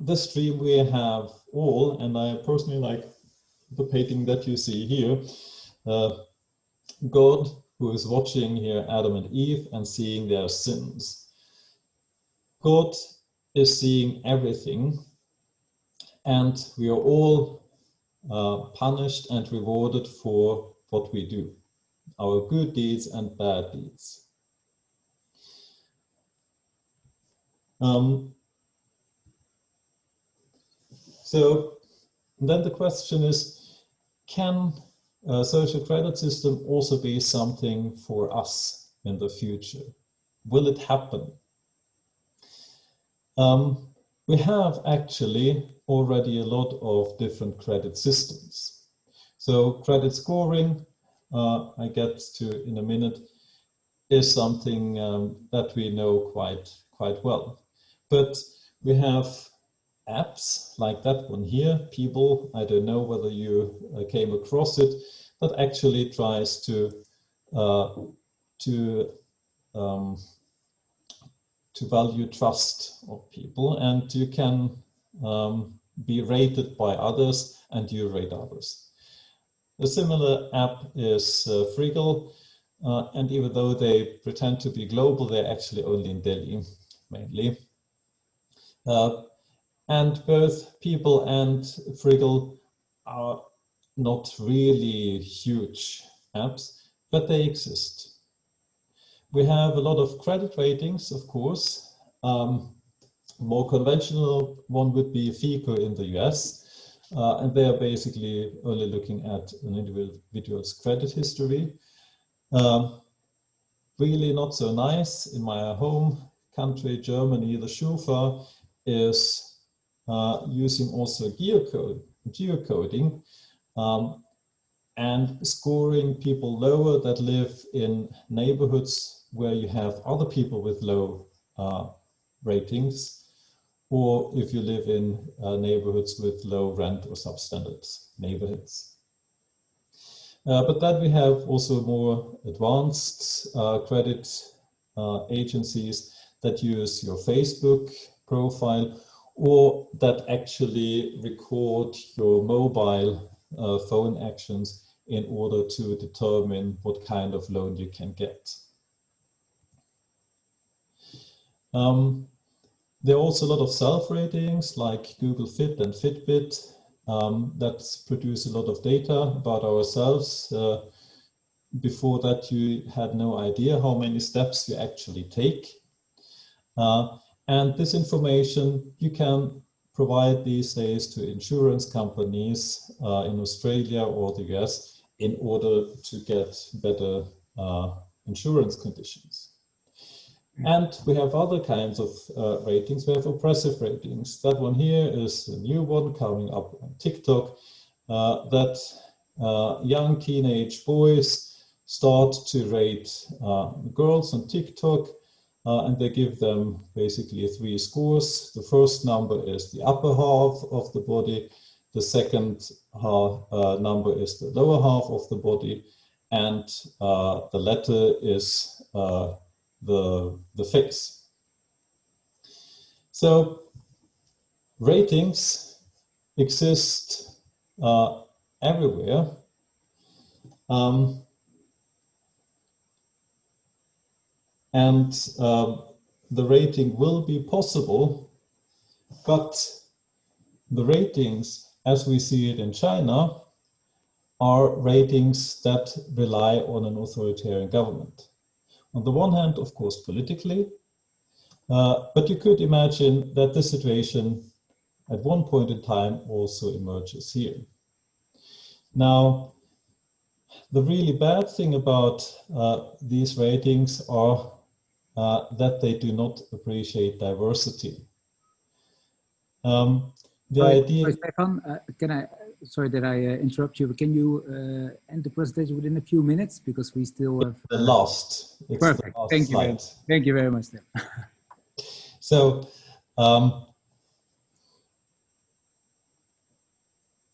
this dream we have all, and I personally like the painting that you see here, God, who is watching here Adam and Eve and seeing their sins. God is seeing everything, and we are all punished and rewarded for what we do, our good deeds and bad deeds. So then the question is, can a social credit system also be something for us in the future? Will it happen? We have actually already a lot of different credit systems. So credit scoring, I get to in a minute, is something that we know quite well. But we have apps like that one here. People, I don't know whether you came across it, that actually tries to value trust of people, and you can be rated by others and you rate others. A similar app is Friggle, and even though they pretend to be global, they're actually only in Delhi mainly. And both People and Friggle are not really huge apps, but they exist. We have a lot of credit ratings, of course. More conventional one would be FICO in the US, and they are basically only looking at an individual's credit history. Really not so nice. In my home country, Germany, the Schufa is using also geocoding and scoring people lower that live in neighborhoods where you have other people with low ratings, or if you live in neighborhoods with low rent or substandard neighborhoods. But then we have also more advanced credit agencies that use your Facebook profile or that actually record your mobile phone actions in order to determine what kind of loan you can get. There are also a lot of self-ratings like Google Fit and Fitbit that produce a lot of data about ourselves. Before that, you had no idea how many steps you actually take. And this information you can provide these days to insurance companies in Australia or the US in order to get better insurance conditions. And we have other kinds of ratings. We have oppressive ratings. That one here is a new one coming up on TikTok, that young teenage boys start to rate girls on TikTok, and they give them basically 3 scores. The first number is the upper half of the body, the second number is the lower half of the body, and the letter is the face. So ratings exist everywhere. And the rating will be possible, but the ratings, as we see it in China, are ratings that rely on an authoritarian government. On the one hand, of course, politically, but you could imagine that this situation at one point in time also emerges here. Now, the really bad thing about these ratings are that they do not appreciate diversity. Sorry, Stefan, sorry that I interrupt you, but can you end the presentation within a few minutes, because we still have... The last. Perfect. The last Thank slide. you. Thank you very much. So,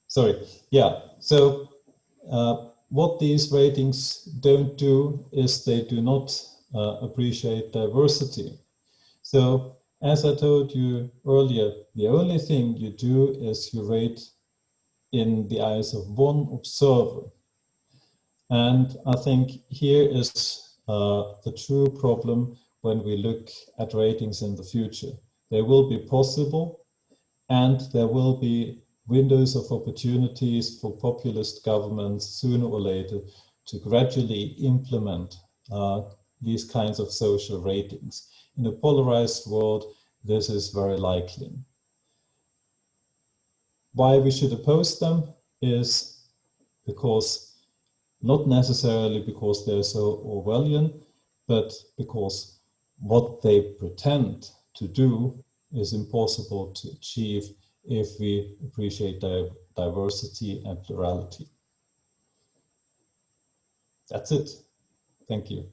sorry. Yeah. So, what these ratings don't do is they do not appreciate diversity. So, as I told you earlier, the only thing you do is you rate in the eyes of one observer. And I think here is the true problem when we look at ratings in the future. They will be possible, and there will be windows of opportunities for populist governments sooner or later to gradually implement these kinds of social ratings. In a polarized world, this is very likely. Why we should oppose them is because, not necessarily because they're so Orwellian, but because what they pretend to do is impossible to achieve if we appreciate diversity and plurality. That's it. Thank you.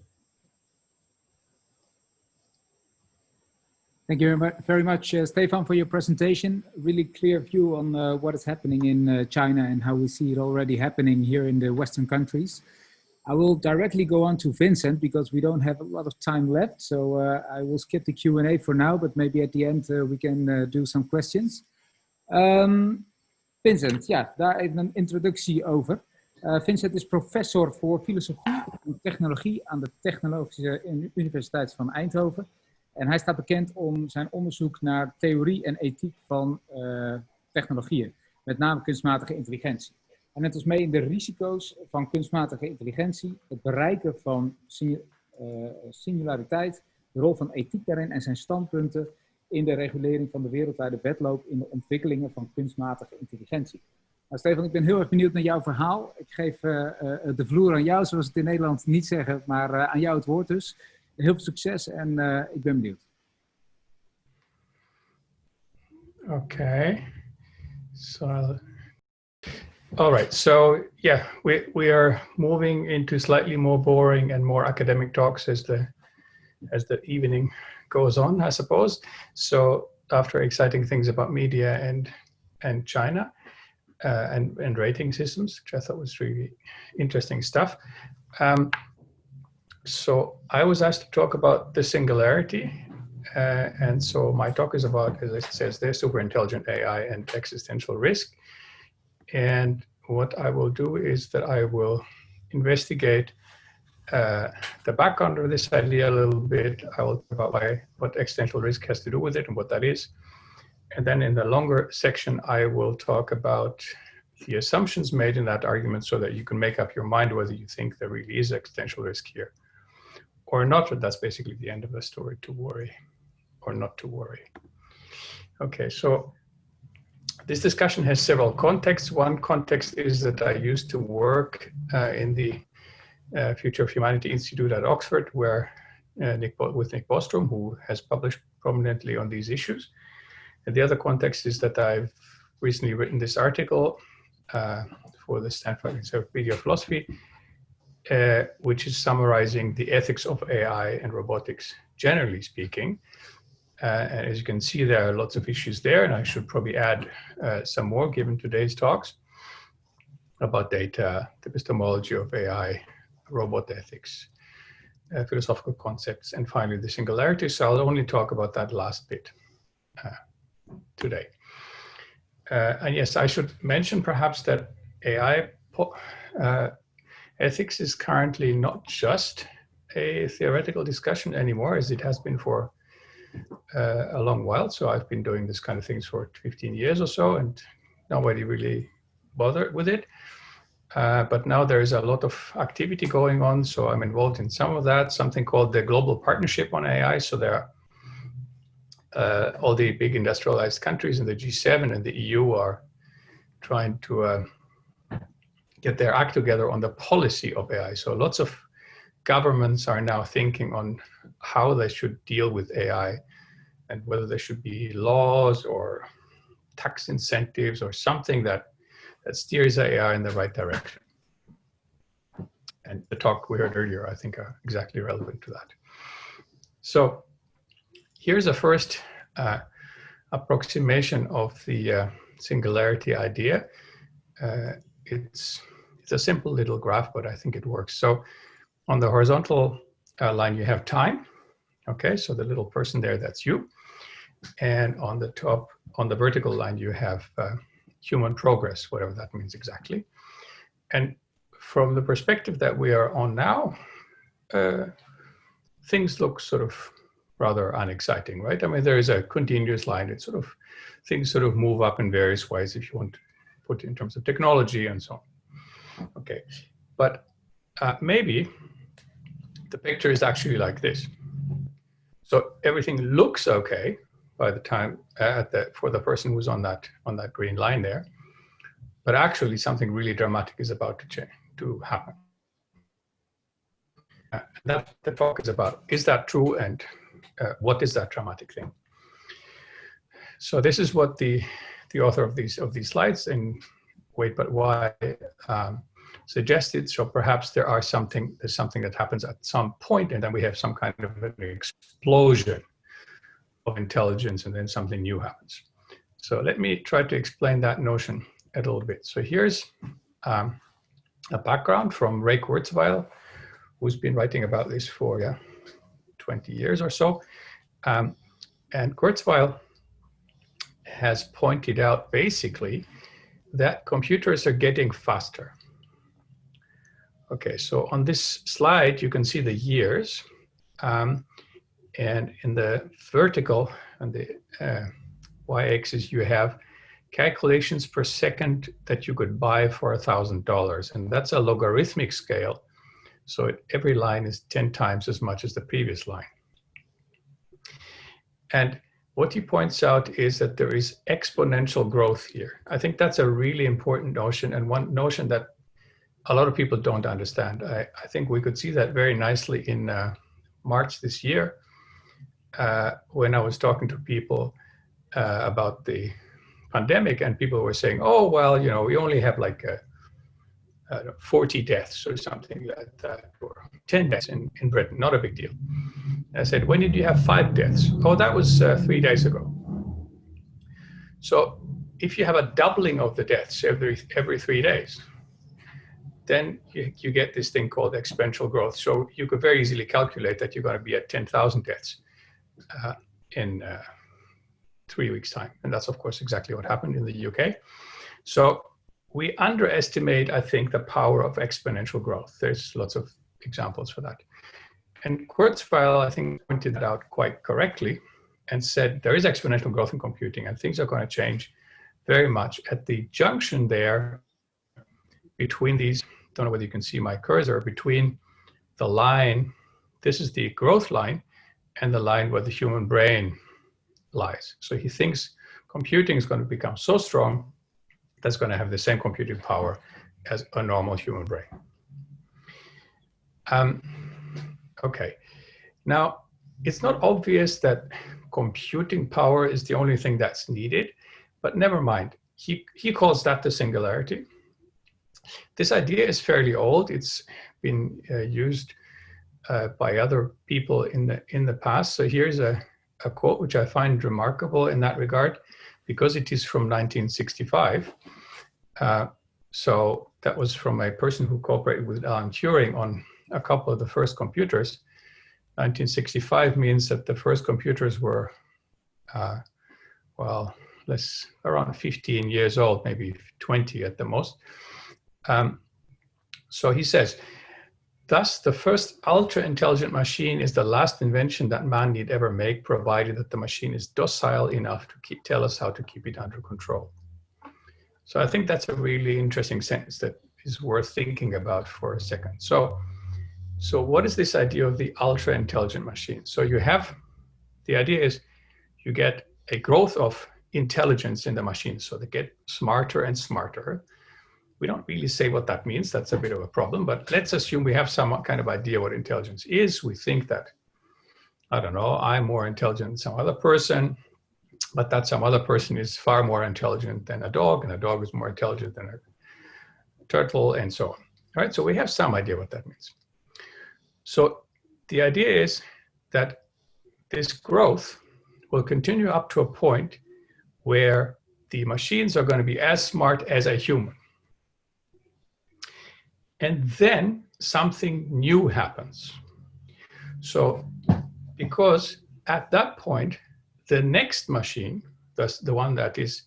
Thank you very much, Stefan, for your presentation. Really clear view on what is happening in China and how we see it already happening here in the Western countries. I will directly go on to Vincent because we don't have a lot of time left. So I will skip the Q&A for now, but maybe at the end we can do some questions. Vincent, ja, daar even een introductie over. Vincent is professor voor filosofie en technologie aan de Technologische Universiteit van Eindhoven. En hij staat bekend om zijn onderzoek naar theorie en ethiek van technologieën, met name kunstmatige intelligentie. Hij neemt ons mee in de risico's van kunstmatige intelligentie, het bereiken van singulariteit, de rol van ethiek daarin en zijn standpunten in de regulering van de wereldwijde wedloop in de ontwikkelingen van kunstmatige intelligentie. Nou, Stefan, ik ben heel erg benieuwd naar jouw verhaal. Ik geef de vloer aan jou, zoals we het in Nederland niet zeggen, maar aan jou het woord dus. Heel veel succes en ik ben benieuwd. Okay, so all right, so yeah, we are moving into slightly more boring and more academic talks as the evening goes on, I suppose. So after exciting things about media and China and rating systems, which I thought was really interesting stuff. So I was asked to talk about the singularity. And so my talk is about, as it says there, super intelligent AI and existential risk. And what I will do is that I will investigate the background of this idea a little bit. I will talk about what existential risk has to do with it and what that is. And then in the longer section, I will talk about the assumptions made in that argument so that you can make up your mind whether you think there really is existential risk here or not. But that's basically the end of the story, to worry or not to worry. Okay, so this discussion has several contexts. One context is that I used to work in the Future of Humanity Institute at Oxford, where with Nick Bostrom, who has published prominently on these issues. And the other context is that I've recently written this article for the Stanford Encyclopedia of Philosophy, which is summarizing the ethics of AI and robotics, generally speaking. And as you can see, there are lots of issues there, and I should probably add some more given today's talks about data, the epistemology of AI, robot ethics, philosophical concepts, and finally the singularity. So I'll only talk about that last bit today. And yes, I should mention perhaps that AI ethics is currently not just a theoretical discussion anymore, as it has been for a long while. So I've been doing this kind of things for 15 years or so, and nobody really bothered with it. But now there is a lot of activity going on, so I'm involved in some of that, something called the Global Partnership on AI. So there are all the big industrialized countries in the G7 and the EU are trying to get their act together on the policy of AI. So lots of governments are now thinking on how they should deal with AI and whether there should be laws or tax incentives or something that steers AI in the right direction. And the talk we heard earlier, I think, are exactly relevant to that. So here's a first approximation of the singularity idea. It's a simple little graph, but I think it works. So on the horizontal line, you have time. Okay, so the little person there, that's you. And on the top, on the vertical line, you have human progress, whatever that means exactly. And from the perspective that we are on now, things look sort of rather unexciting, right? I mean, there is a continuous line. It's sort of, things sort of move up in various ways if you want to put it in terms of technology and so on. Okay, but maybe the picture is actually like this. So everything looks okay by the time for the person who's on that green line there, but actually something really dramatic is about to happen. That the talk is about. Is that true, and what is that dramatic thing? So this is what the author of these slides in Wait But Why suggested. So perhaps there's something that happens at some point, and then we have some kind of an explosion of intelligence, and then something new happens. So let me try to explain that notion a little bit. So here's a background from Ray Kurzweil, who's been writing about this for 20 years or so. And Kurzweil has pointed out basically that computers are getting faster. Okay, so on this slide, you can see the years. And in the vertical, on the y-axis, you have calculations per second that you could buy for $1,000. And that's a logarithmic scale. So every line is 10 times as much as the previous line. And what he points out is that there is exponential growth here. I think that's a really important notion, and one notion that a lot of people don't understand. I think we could see that very nicely in March this year when I was talking to people about the pandemic, and people were saying, oh, well, you know, we only have like 40 deaths or something like that, or 10 deaths in Britain, not a big deal. And I said, when did you have 5 deaths? Oh, that was 3 days ago. So if you have a doubling of the deaths every 3 days, then you get this thing called exponential growth. So you could very easily calculate that you're going to be at 10,000 deaths in 3 weeks' time. And that's, of course, exactly what happened in the UK. So we underestimate, I think, the power of exponential growth. There's lots of examples for that. And Kurzweil, I think, pointed that out quite correctly and said there is exponential growth in computing and things are going to change very much at the junction there between these, don't know whether you can see my cursor, between the line, this is the growth line, and the line where the human brain lies. So he thinks computing is going to become so strong that's going to have the same computing power as a normal human brain. Okay, now it's not obvious that computing power is the only thing that's needed, but never mind. He calls that the singularity. This idea is fairly old. It's been used by other people in the past. So here's a quote which I find remarkable in that regard, because it is from 1965. So that was from a person who cooperated with Alan Turing on a couple of the first computers. 1965 means that the first computers were, well, around 15 years old, maybe 20 at the most. So he says, thus the first ultra-intelligent machine is the last invention that man need ever make, provided that the machine is docile enough to tell us how to keep it under control. So I think that's a really interesting sentence that is worth thinking about for a second. So what is this idea of the ultra-intelligent machine? So you have, the idea is you get a growth of intelligence in the machine. So they get smarter and smarter. We don't really say what that means. That's a bit of a problem, but let's assume we have some kind of idea what intelligence is. We think that, I don't know, I'm more intelligent than some other person, but that some other person is far more intelligent than a dog, and a dog is more intelligent than a turtle, and so on. All right, so we have some idea what that means. So the idea is that this growth will continue up to a point where the machines are going to be as smart as a human. And then something new happens. So because at that point, the next machine, the one that is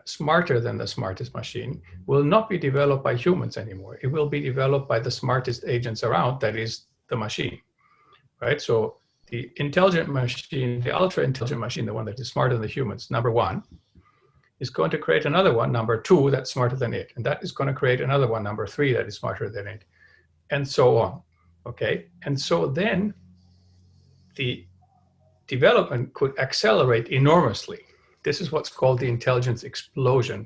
smarter than the smartest machine, will not be developed by humans anymore. It will be developed by the smartest agents around, that is the machine, right? So the intelligent machine, the ultra-intelligent machine, the one that is smarter than the humans, number one, is going to create another one, number two, that's smarter than it. And that is going to create another one, number three, that is smarter than it, and so on, okay? And so then the development could accelerate enormously. This is what's called the intelligence explosion.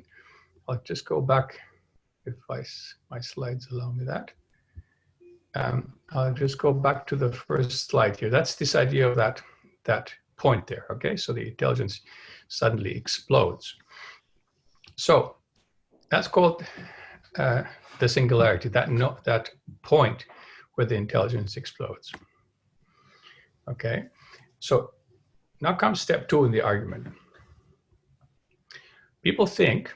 I'll just go back, if my slides allow me that. I'll just go back to the first slide here. That's this idea of that point there, okay? So the intelligence suddenly explodes. So that's called the singularity, that point where the intelligence explodes. Okay, so now comes step two in the argument. People think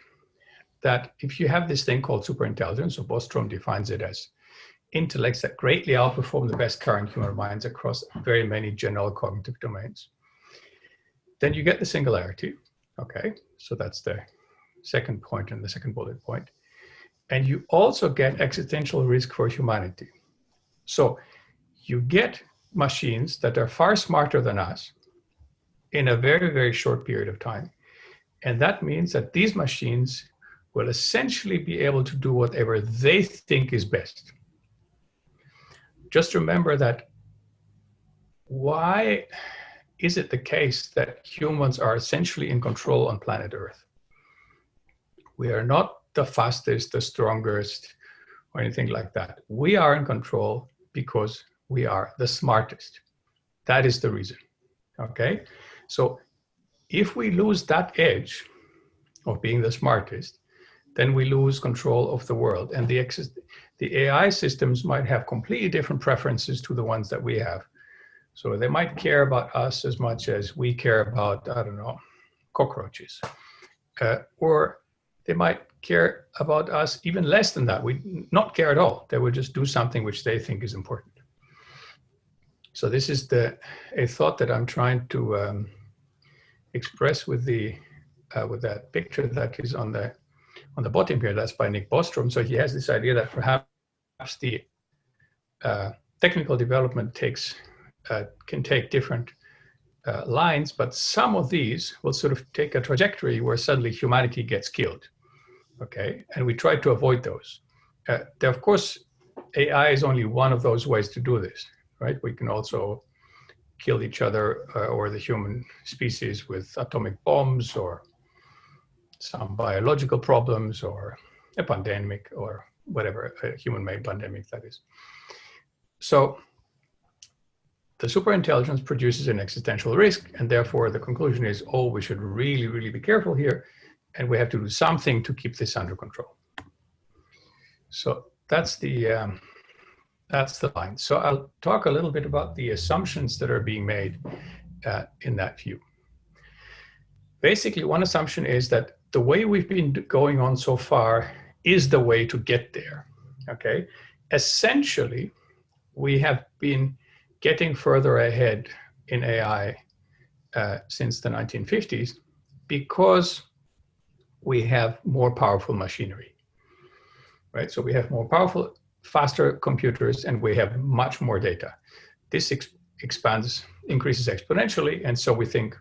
that if you have this thing called superintelligence, so Bostrom defines it as intellects that greatly outperform the best current human minds across very many general cognitive domains, then you get the singularity. Okay, so that's the second point and the second bullet point. And you also get existential risk for humanity. So you get machines that are far smarter than us in a very, very short period of time. And that means that these machines will essentially be able to do whatever they think is best. Just remember that why is it the case that humans are essentially in control on planet Earth? We are not the fastest, the strongest, or anything like that. We are in control because we are the smartest. That is the reason, okay? So if we lose that edge of being the smartest, then we lose control of the world. And the AI systems might have completely different preferences to the ones that we have. So they might care about us as much as we care about, I don't know, cockroaches. Or they might care about us even less than that. We not care at all. They would just do something which they think is important. So this is a thought that I'm trying to express with that picture that is on the bottom here. That's by Nick Bostrom. So he has this idea that perhaps the technical development can take different lines, but some of these will sort of take a trajectory where suddenly humanity gets killed. Okay, and we try to avoid those. Of course, AI is only one of those ways to do this, right? We can also kill each other or the human species with atomic bombs or some biological problems or a pandemic or whatever, a human-made pandemic that is. So the superintelligence produces an existential risk, and therefore the conclusion is, oh, we should really, really be careful here, and we have to do something to keep this under control. So that's the line. So I'll talk a little bit about the assumptions that are being made in that view. Basically, one assumption is that the way we've been going on so far is the way to get there, okay? Essentially, we have been getting further ahead in AI since the 1950s because we have more powerful machinery, right? So we have more powerful, faster computers, and we have much more data. This increases exponentially, and so we think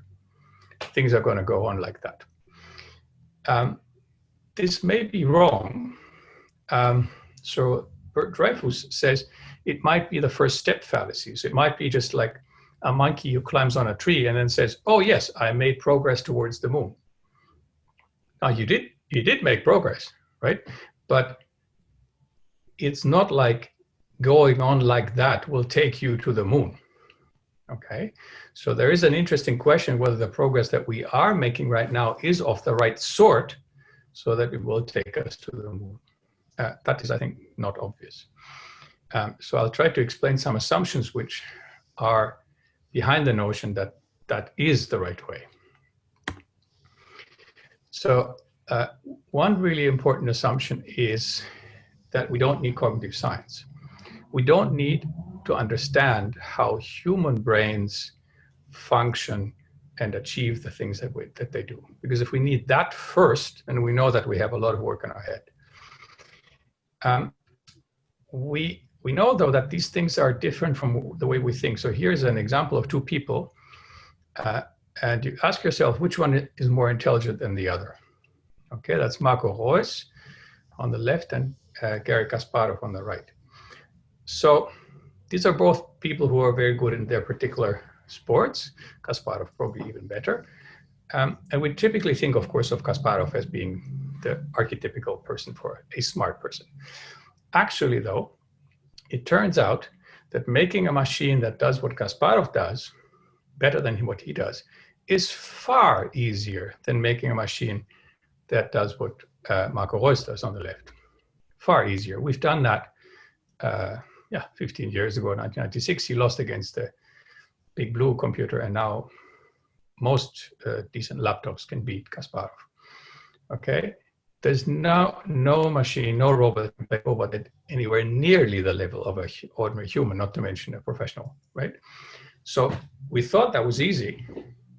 things are going to go on like that. This may be wrong. So Bert Dreyfus says it might be the first step fallacy. So it might be just like a monkey who climbs on a tree and then says, oh yes, I made progress towards the moon. Now you did make progress, right? But it's not like going on like that will take you to the moon, okay? So there is an interesting question whether the progress that we are making right now is of the right sort so that it will take us to the moon. That is, I think, not obvious. So I'll try to explain some assumptions which are behind the notion that that is the right way. So one really important assumption is that we don't need cognitive science. We don't need to understand how human brains function and achieve the things that they do. Because if we need that first, and we know that we have a lot of work on our head, we know, though, that these things are different from the way we think. So here's an example of two people, and you ask yourself, which one is more intelligent than the other? Okay, that's Marco Reus on the left and Garry Kasparov on the right. So these are both people who are very good in their particular sports. Kasparov probably even better. And we typically think, of course, of Kasparov as being the archetypical person for a smart person. Actually, though, it turns out that making a machine that does what Kasparov does better than what he does is far easier than making a machine that does what Marco Reus does on the left. Far easier. We've done that 15 years ago, 1996. He lost against the Big Blue computer, and now most decent laptops can beat Kasparov. Okay? There's no machine, no robot at anywhere nearly the level of an ordinary human, not to mention a professional, right? So we thought that was easy.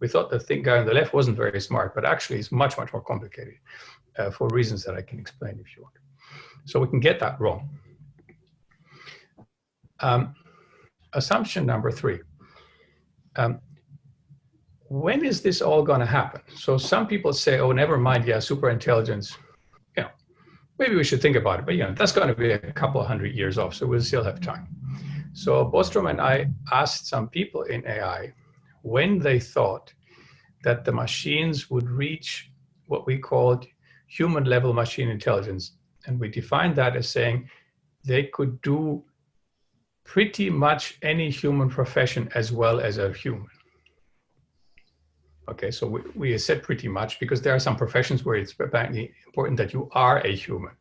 We thought the guy on the left wasn't very smart, but actually it's much, much more complicated for reasons that I can explain if you want. So we can get that wrong. Assumption number 3. when is this all going to happen? So some people say, oh, never mind, yeah, super intelligence, you know, maybe we should think about it, but you know, that's going to be a couple of 100 years off, so we'll still have time. So Bostrom and I asked some people in AI when they thought that the machines would reach what we called human level machine intelligence. And we defined that as saying they could do pretty much any human profession as well as a human. Okay, so we said pretty much because there are some professions where it's apparently important that you are a human.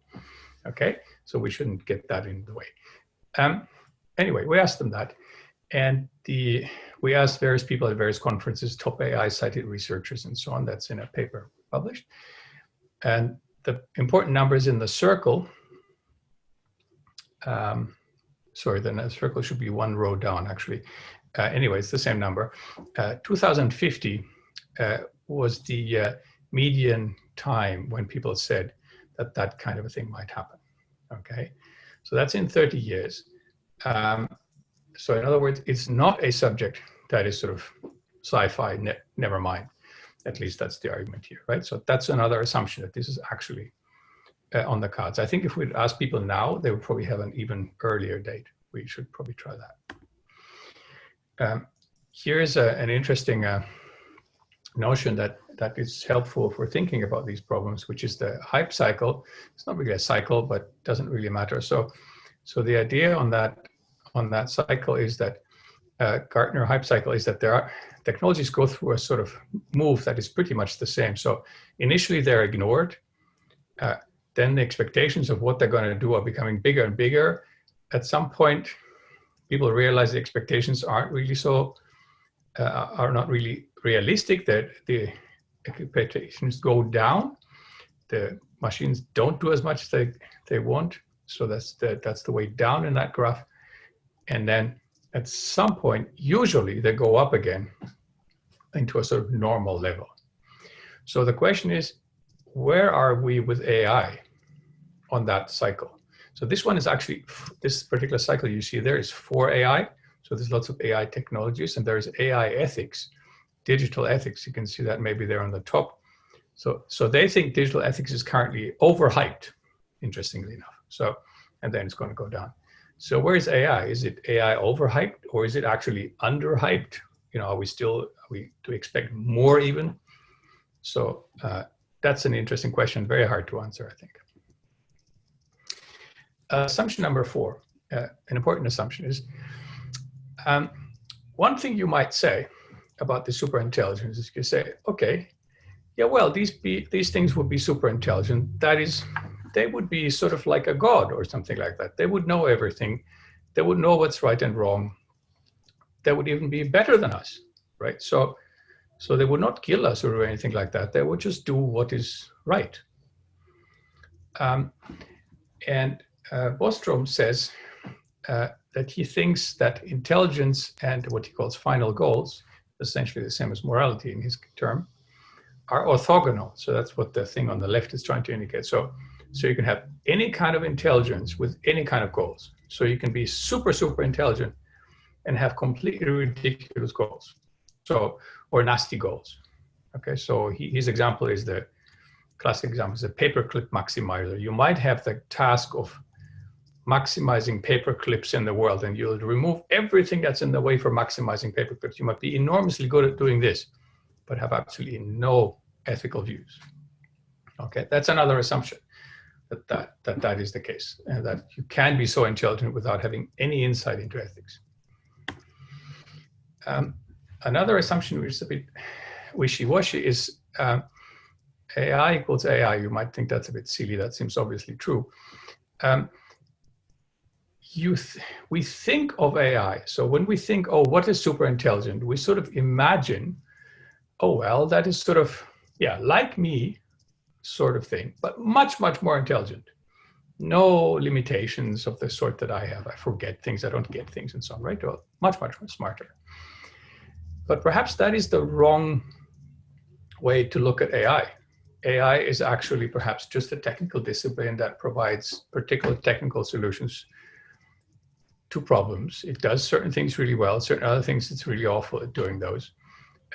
Okay, so we shouldn't get that in the way. Anyway, we asked them that. And we asked various people at various conferences, top AI cited researchers and so on. That's in a paper published. And the important numbers in the circle, sorry, then the circle should be one row down actually. Anyway, it's the same number. 2050 was the median time when people said that that kind of a thing might happen. Okay, so that's in 30 years. So in other words, it's not a subject that is sort of sci-fi, never mind. At least that's the argument here, right? So that's another assumption that this is actually on the cards. I think if we'd ask people now, they would probably have an even earlier date. We should probably try that. Here's an interesting notion that is helpful for thinking about these problems, which is the hype cycle. It's not really a cycle, but doesn't really matter. So the idea on that cycle is that Gartner hype cycle is that there are technologies go through a sort of move that is pretty much the same. So initially they're ignored. Then the expectations of what they're going to do are becoming bigger and bigger. At some point, people realize the expectations aren't really so, are not really realistic, that the expectations go down. The machines don't do as much as they want. So that's the way down in that graph. And then at some point, usually they go up again into a sort of normal level. So the question is, where are we with AI on that cycle? So this one is actually, this particular cycle you see there is for AI. So there's lots of AI technologies, and there's AI ethics, digital ethics. You can see that maybe there on the top. So they think digital ethics is currently overhyped, interestingly enough. So, and then it's going to go down. So where is AI? Is it AI overhyped, or is it actually underhyped? You know, are we to expect more even? So that's an interesting question, very hard to answer, I think. Assumption number 4, an important assumption is, one thing you might say about the superintelligence is you say, okay, yeah, well, these things would be super intelligent. That is, they would be sort of like a god or something like that. They would know everything. They would know what's right and wrong. They would even be better than us, right? So they would not kill us or anything like that. They would just do what is right. And Bostrom says that he thinks that intelligence and what he calls final goals, essentially the same as morality in his term, are orthogonal. So that's what the thing on the left is trying to indicate. So you can have any kind of intelligence with any kind of goals. So you can be super, super intelligent and have completely ridiculous goals. So, or nasty goals. Okay, so his example is the classic example is a paperclip maximizer. You might have the task of maximizing paper clips in the world, and you'll remove everything that's in the way for maximizing paper clips. You might be enormously good at doing this, but have absolutely no ethical views. Okay, that's another assumption, that is the case, and that you can be so intelligent without having any insight into ethics. Another assumption which is a bit wishy-washy is AI equals AI. You might think that's a bit silly. That seems obviously true. We think of AI. So when we think, oh, what is super intelligent? We sort of imagine, oh, well, that is sort of, yeah, like me sort of thing, but much, much more intelligent. No limitations of the sort that I have. I forget things, I don't get things and so on, right? Well, much, much more smarter. But perhaps that is the wrong way to look at AI. AI is actually perhaps just a technical discipline that provides particular technical solutions to problems. It does certain things really well, certain other things it's really awful at doing those.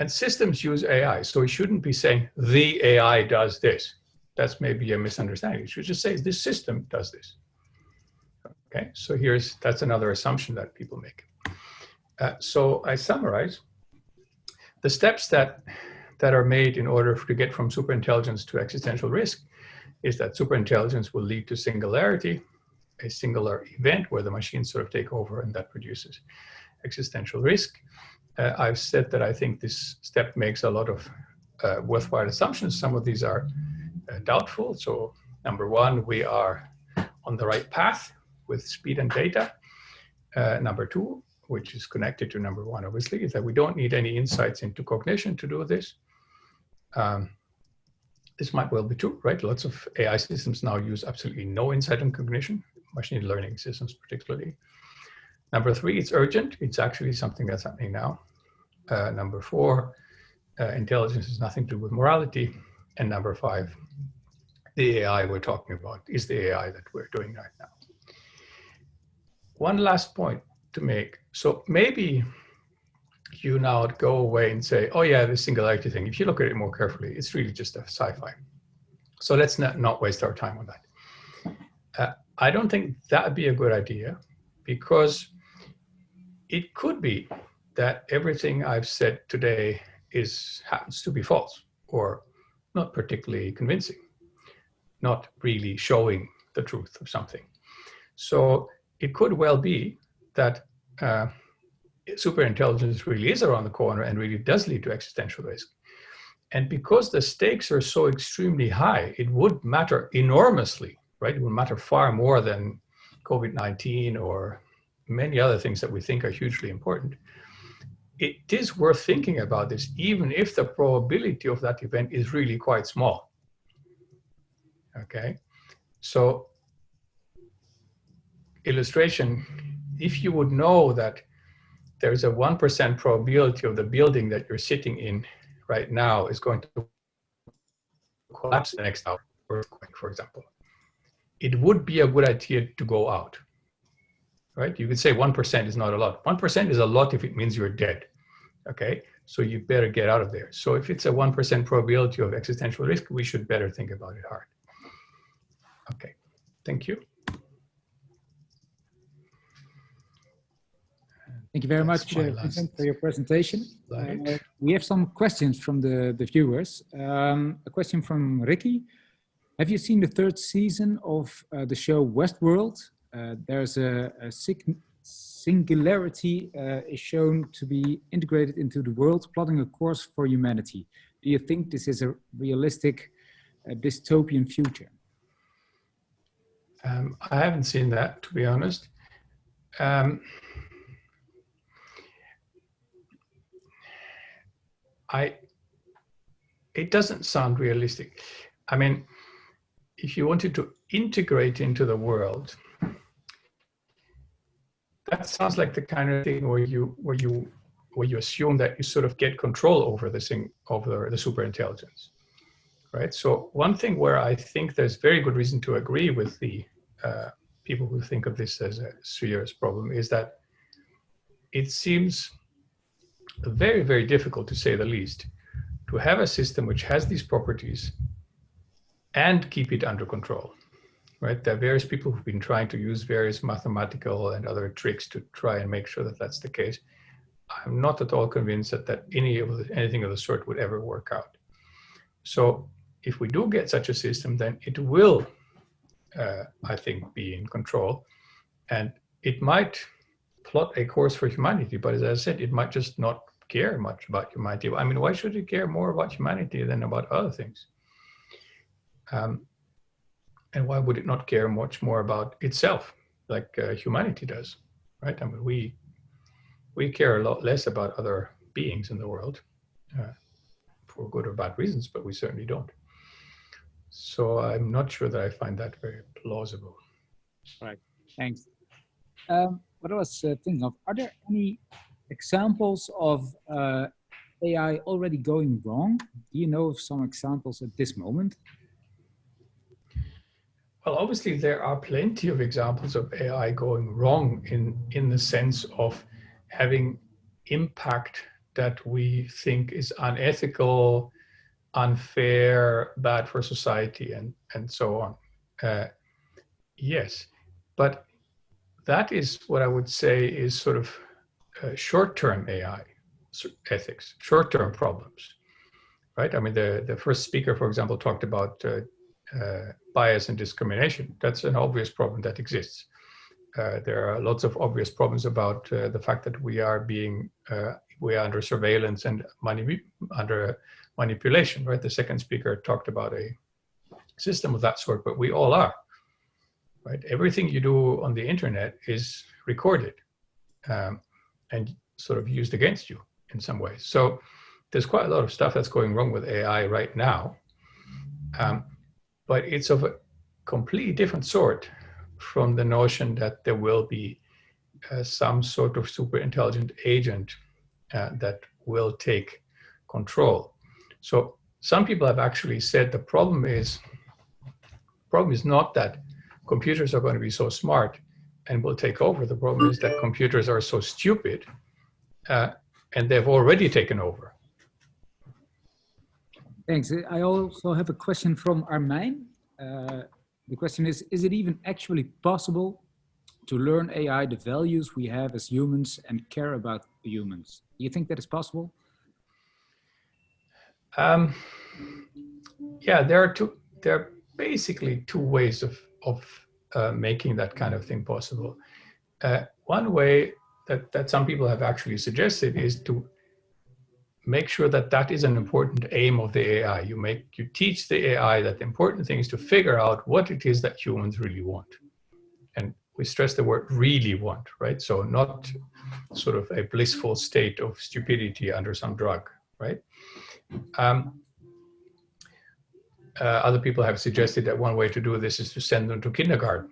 And systems use AI, so we shouldn't be saying the AI does this. That's maybe a misunderstanding. You should just say this system does this. Okay, so that's another assumption that people make. So I summarize the steps that are made in order to get from superintelligence to existential risk is that superintelligence will lead to singularity, a singular event where the machines sort of take over, and that produces existential risk. I've said that I think this step makes a lot of worthwhile assumptions. Some of these are doubtful. So number one, we are on the right path with speed and data. Number two, which is connected to number one, obviously, is that we don't need any insights into cognition to do this. This might well be true, right? Lots of AI systems now use absolutely no insight on cognition, machine learning systems particularly. Number three, it's urgent. It's actually something that's happening now. Number four, intelligence has nothing to do with morality. And number five, the AI we're talking about is the AI that we're doing right now. One last point to make. So maybe you now go away and say, oh yeah, the singularity thing, if you look at it more carefully, it's really just a sci-fi. So let's not waste our time on that. I don't think that would be a good idea, because it could be that everything I've said today happens to be false or not particularly convincing, not really showing the truth of something. So it could well be that superintelligence really is around the corner and really does lead to existential risk. And because the stakes are so extremely high, it would matter enormously, right? It would matter far more than COVID-19 or many other things that we think are hugely important. It is worth thinking about this, even if the probability of that event is really quite small. Okay, so illustration, if you would know that there's a 1% probability of the building that you're sitting in right now is going to collapse the next hour, earthquake, for example, it would be a good idea to go out, right? You could say 1% is not a lot. 1% is a lot if it means you're dead, okay? So you better get out of there. So if it's a 1% probability of existential risk, we should better think about it hard. Okay, thank you. Thank you very much, Vincent, for your presentation. We have some questions from the viewers. A question from Ricky. Have you seen the third season of the show Westworld? There's a singularity is shown to be integrated into the world, plotting a course for humanity. Do you think this is a realistic dystopian future? I haven't seen that, to be honest. It doesn't sound realistic. I mean, if you wanted to integrate into the world, that sounds like the kind of thing where you assume that you sort of get control over the superintelligence, right? So one thing where I think there's very good reason to agree with the people who think of this as a serious problem is that it seems very, very difficult, to say the least, to have a system which has these properties and keep it under control, right? There are various people who've been trying to use various mathematical and other tricks to try and make sure that that's the case. I'm not at all convinced that anything of the sort would ever work out. So if we do get such a system, then it will, I think, be in control, and it might plot a course for humanity, but as I said, it might just not care much about humanity. I mean, why should it care more about humanity than about other things? And why would it not care much more about itself, like humanity does, right? I mean, we care a lot less about other beings in the world, for good or bad reasons, but we certainly don't. So I'm not sure that I find that very plausible. Right, thanks. What I was thinking of, are there any examples of AI already going wrong? Do you know of some examples at this moment? Well, obviously there are plenty of examples of AI going wrong in the sense of having impact that we think is unethical, unfair, bad for society, and so on. Yes, but that is what I would say is sort of short-term AI ethics, short-term problems, right? I mean, the first speaker, for example, talked about bias and discrimination. That's an obvious problem that exists. There are lots of obvious problems about the fact that we are under surveillance and under manipulation, right? The second speaker talked about a system of that sort, but we all are, right? Everything you do on the internet is recorded and sort of used against you in some ways. So there's quite a lot of stuff that's going wrong with AI right now, but it's of a completely different sort from the notion that there will be some sort of super intelligent agent that will take control. So some people have actually said the problem is not that computers are going to be so smart and will take over. The problem is that computers are so stupid and they've already taken over. Thanks. I also have a question from Armijn. The question is it even actually possible to learn AI the values we have as humans and care about the humans? Do you think that is possible? Yeah, there are basically two ways of making that kind of thing possible. One way that some people have actually suggested is to make sure that that is an important aim of the AI. You teach the AI that the important thing is to figure out what it is that humans really want. And we stress the word really want, right? So not sort of a blissful state of stupidity under some drug, right? Other people have suggested that one way to do this is to send them to kindergarten,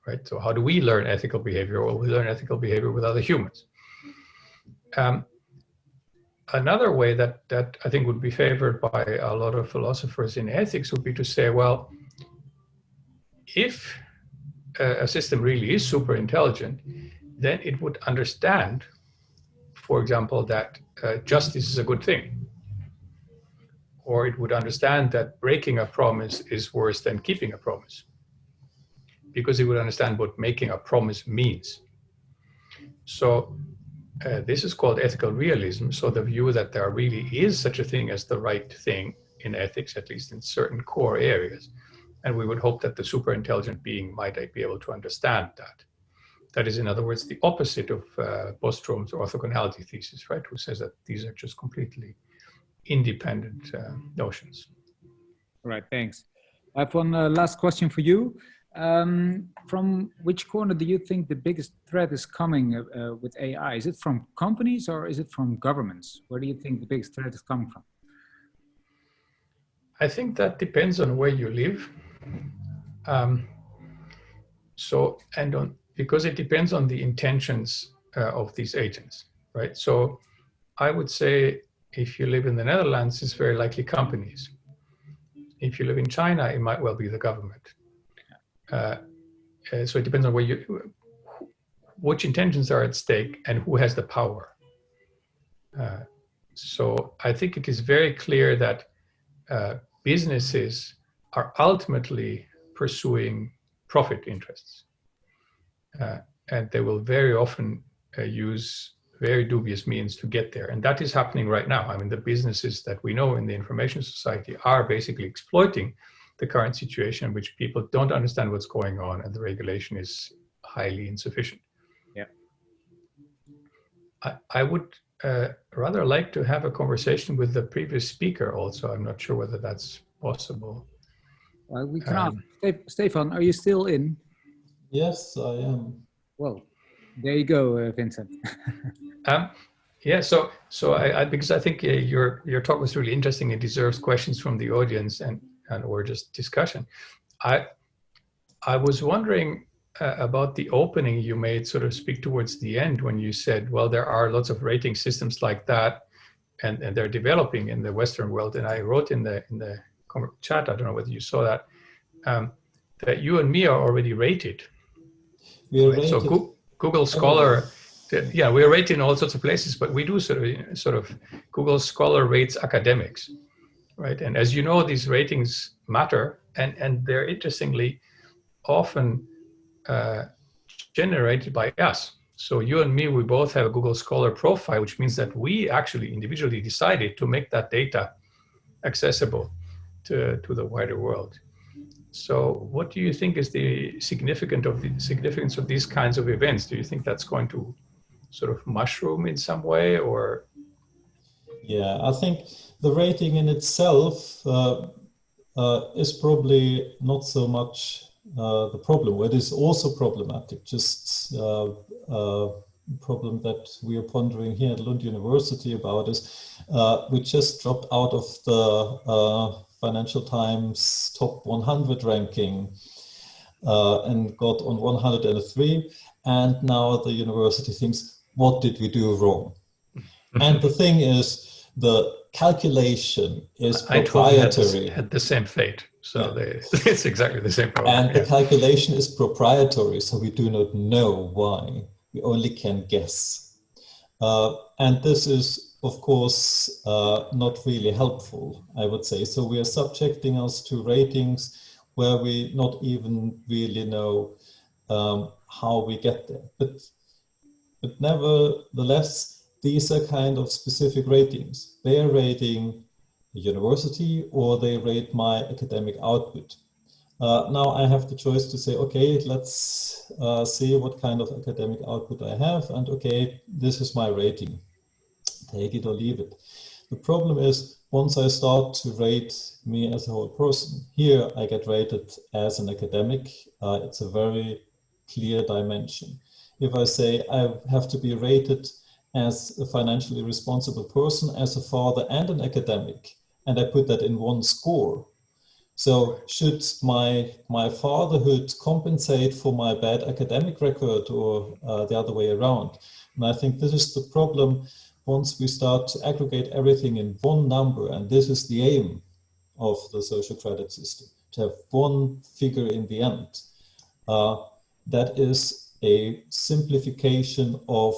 right? So how do we learn ethical behavior? Well, we learn ethical behavior with other humans. Another way that I think would be favored by a lot of philosophers in ethics would be to say, well, if a system really is super intelligent, then it would understand, for example, that justice is a good thing. Or it would understand that breaking a promise is worse than keeping a promise, because it would understand what making a promise means. So this is called ethical realism. So the view that there really is such a thing as the right thing in ethics, at least in certain core areas. And we would hope that the super intelligent being might be able to understand that. That is, in other words, the opposite of Bostrom's orthogonality thesis, right? Who says that these are just completely independent notions. All right, thanks. I have one last question for you. From which corner do you think the biggest threat is coming with AI? Is it from companies or is it from governments? Where do you think the biggest threat is coming from? I think that depends on where you live. Because it depends on the intentions of these agents, right? So I would say if you live in the Netherlands, it's very likely companies. If you live in China, it might well be the government. So it depends on which intentions are at stake and who has the power. So I think it is very clear that businesses are ultimately pursuing profit interests. And they will very often use very dubious means to get there. And that is happening right now. I mean, the businesses that we know in the information society are basically exploiting the current situation in which people don't understand what's going on and the regulation is highly insufficient. Yeah. I would rather like to have a conversation with the previous speaker also. I'm not sure whether that's possible. Well, we can ask. Stefan, are you still in? Yes, I am. Well, there you go, Vincent. Yeah, so I because I think your talk was really interesting. It deserves questions from the audience and or just discussion. I was wondering about the opening you made, sort of speak towards the end when you said, well, there are lots of rating systems like that, and they're developing in the Western world. And I wrote in the chat, I don't know whether you saw that, that you and me are already rated. We are right? rated. So Google Scholar Yeah, we are rated in all sorts of places, but we do sort of Google Scholar rates academics, right? And as you know, these ratings matter, and they're interestingly often generated by us. So you and me, we both have a Google Scholar profile, which means that we actually individually decided to make that data accessible to the wider world. So what do you think is the significance of these kinds of events? Do you think that's going to sort of mushroom in some way, or? Yeah, I think the rating in itself is probably not so much the problem. It is also problematic, just problem that we are pondering here at Lund University about is we just dropped out of the Financial Times top 100 ranking and got on 103, and now the university thinks, what did we do wrong? And the thing is, the calculation is proprietary. Had the same fate, so yeah. It's exactly the same problem. And the calculation is proprietary, so we do not know why. We only can guess. And this is, of course, not really helpful, I would say. So we are subjecting us to ratings where we not even really know how we get there. But nevertheless, these are kind of specific ratings. They are rating the university, or they rate my academic output. Now I have the choice to say, okay, let's see what kind of academic output I have, and okay, this is my rating. Take it or leave it. The problem is, once I start to rate me as a whole person, here I get rated as an academic. It's a very clear dimension. If I say I have to be rated as a financially responsible person, as a father and an academic, and I put that in one score. So should my fatherhood compensate for my bad academic record, or the other way around? And I think this is the problem once we start to aggregate everything in one number, and this is the aim of the social credit system, to have one figure in the end. That is a simplification of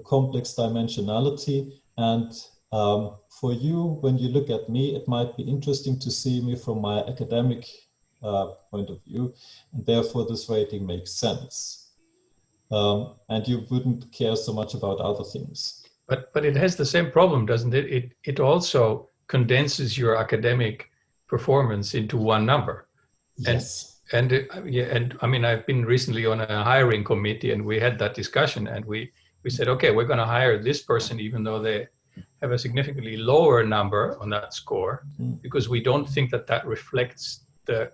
complex dimensionality, and for you, when you look at me, it might be interesting to see me from my academic point of view, and therefore this rating makes sense. And you wouldn't care so much about other things. But it has the same problem, doesn't it? It also condenses your academic performance into one number. Yes. And I mean, I've been recently on a hiring committee, and we had that discussion, and we said, okay, we're going to hire this person even though they have a significantly lower number on that score, because we don't think that reflects the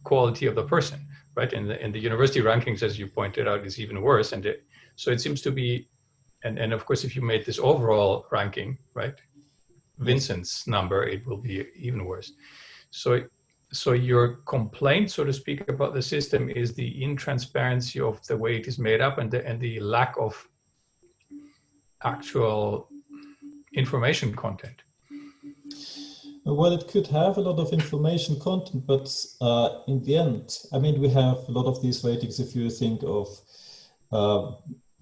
quality of the person, right? And the university rankings, as you pointed out, is even worse. And so it seems to be, and of course, if you made this overall ranking, right, Vincent's number, it will be even worse. So your complaint, so to speak, about the system is the intransparency of the way it is made up, and the lack of actual information content. Well, it could have a lot of information content, but in the end, I mean, we have a lot of these ratings. If you think of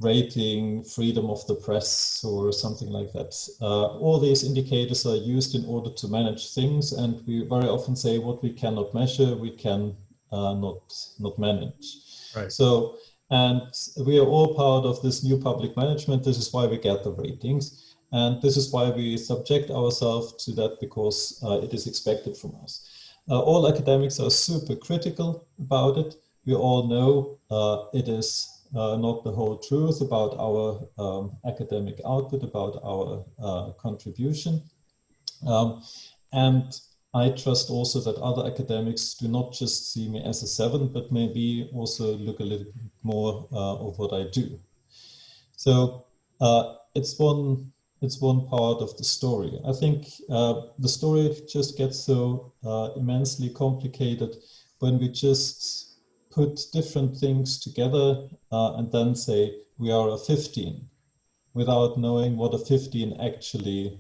rating freedom of the press or something like that, all these indicators are used in order to manage things, and we very often say what we cannot measure, we can not manage. Right. So, and we are all part of this new public management. This is why we get the ratings. And this is why we subject ourselves to that, because it is expected from us. All academics are super critical about it. We all know it is not the whole truth about our academic output, about our contribution. And I trust also that other academics do not just see me as a 7, but maybe also look a little bit more of what I do. So it's one part of the story. I think the story just gets so immensely complicated when we just put different things together and then say we are a 15 without knowing what a 15 actually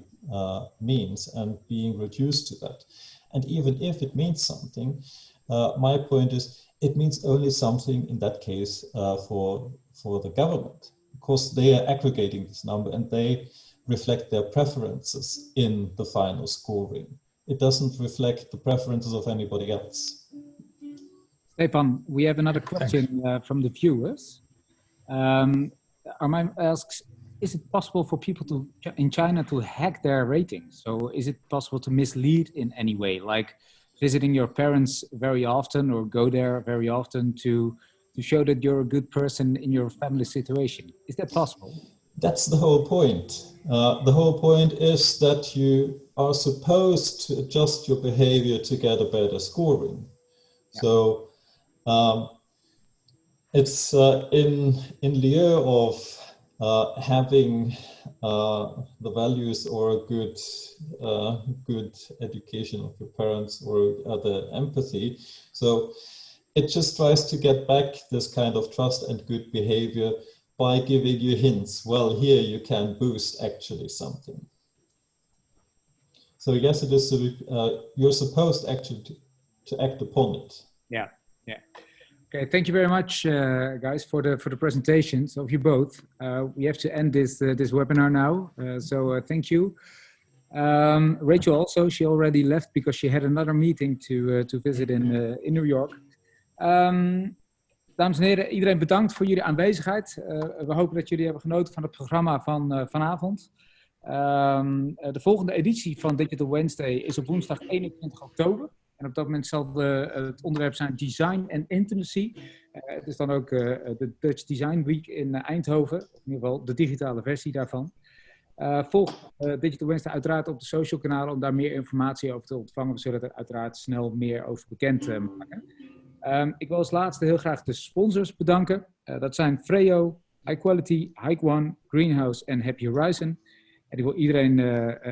means and being reduced to that. And even if it means something, my point is it means only something in that case for the government. because they are aggregating this number and they reflect their preferences in the final scoring. It doesn't reflect the preferences of anybody else. Stefan, we have another question from the viewers. Armijn asks, is it possible for people in China to hack their ratings? So is it possible to mislead in any way, like visiting your parents very often or go there very often to show that you're a good person in your family situation? Is that possible? That's the whole point. The whole point is that you are supposed to adjust your behavior to get a better scoring. Yeah. So it's in lieu of having the values or a good education of your parents or other empathy. So it just tries to get back this kind of trust and good behavior by giving you hints. Well, here you can boost actually something. So yes, it is. You're supposed actually to act upon it. Yeah. Okay, thank you very much, guys, for the presentations of you both. We have to end this webinar now, so thank you. Rachel also, she already left because she had another meeting to visit in New York. Dames en heren, iedereen bedankt voor jullie aanwezigheid. We hopen dat jullie hebben genoten van het programma van vanavond. De volgende editie van Digital Wednesday is op woensdag 21 oktober. En op dat moment zal het onderwerp zijn Design en Intimacy. Het is dan ook de Dutch Design Week in Eindhoven. In ieder geval de digitale versie daarvan. Volg Digital Wednesday uiteraard op de social kanalen om daar meer informatie over te ontvangen. We zullen er uiteraard snel meer over bekend maken. Ik wil als laatste heel graag de sponsors bedanken. Dat zijn Freo, High Quality, Hike One, Greenhouse en Happy Horizon. En ik wil iedereen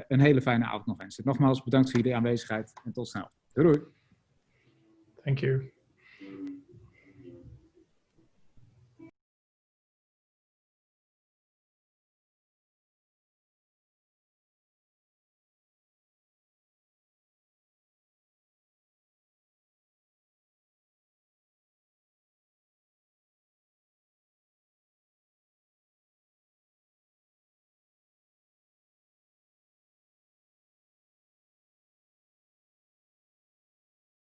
een hele fijne avond nog wensen. Nogmaals bedankt voor jullie aanwezigheid en tot snel. Doei doei. Thank you.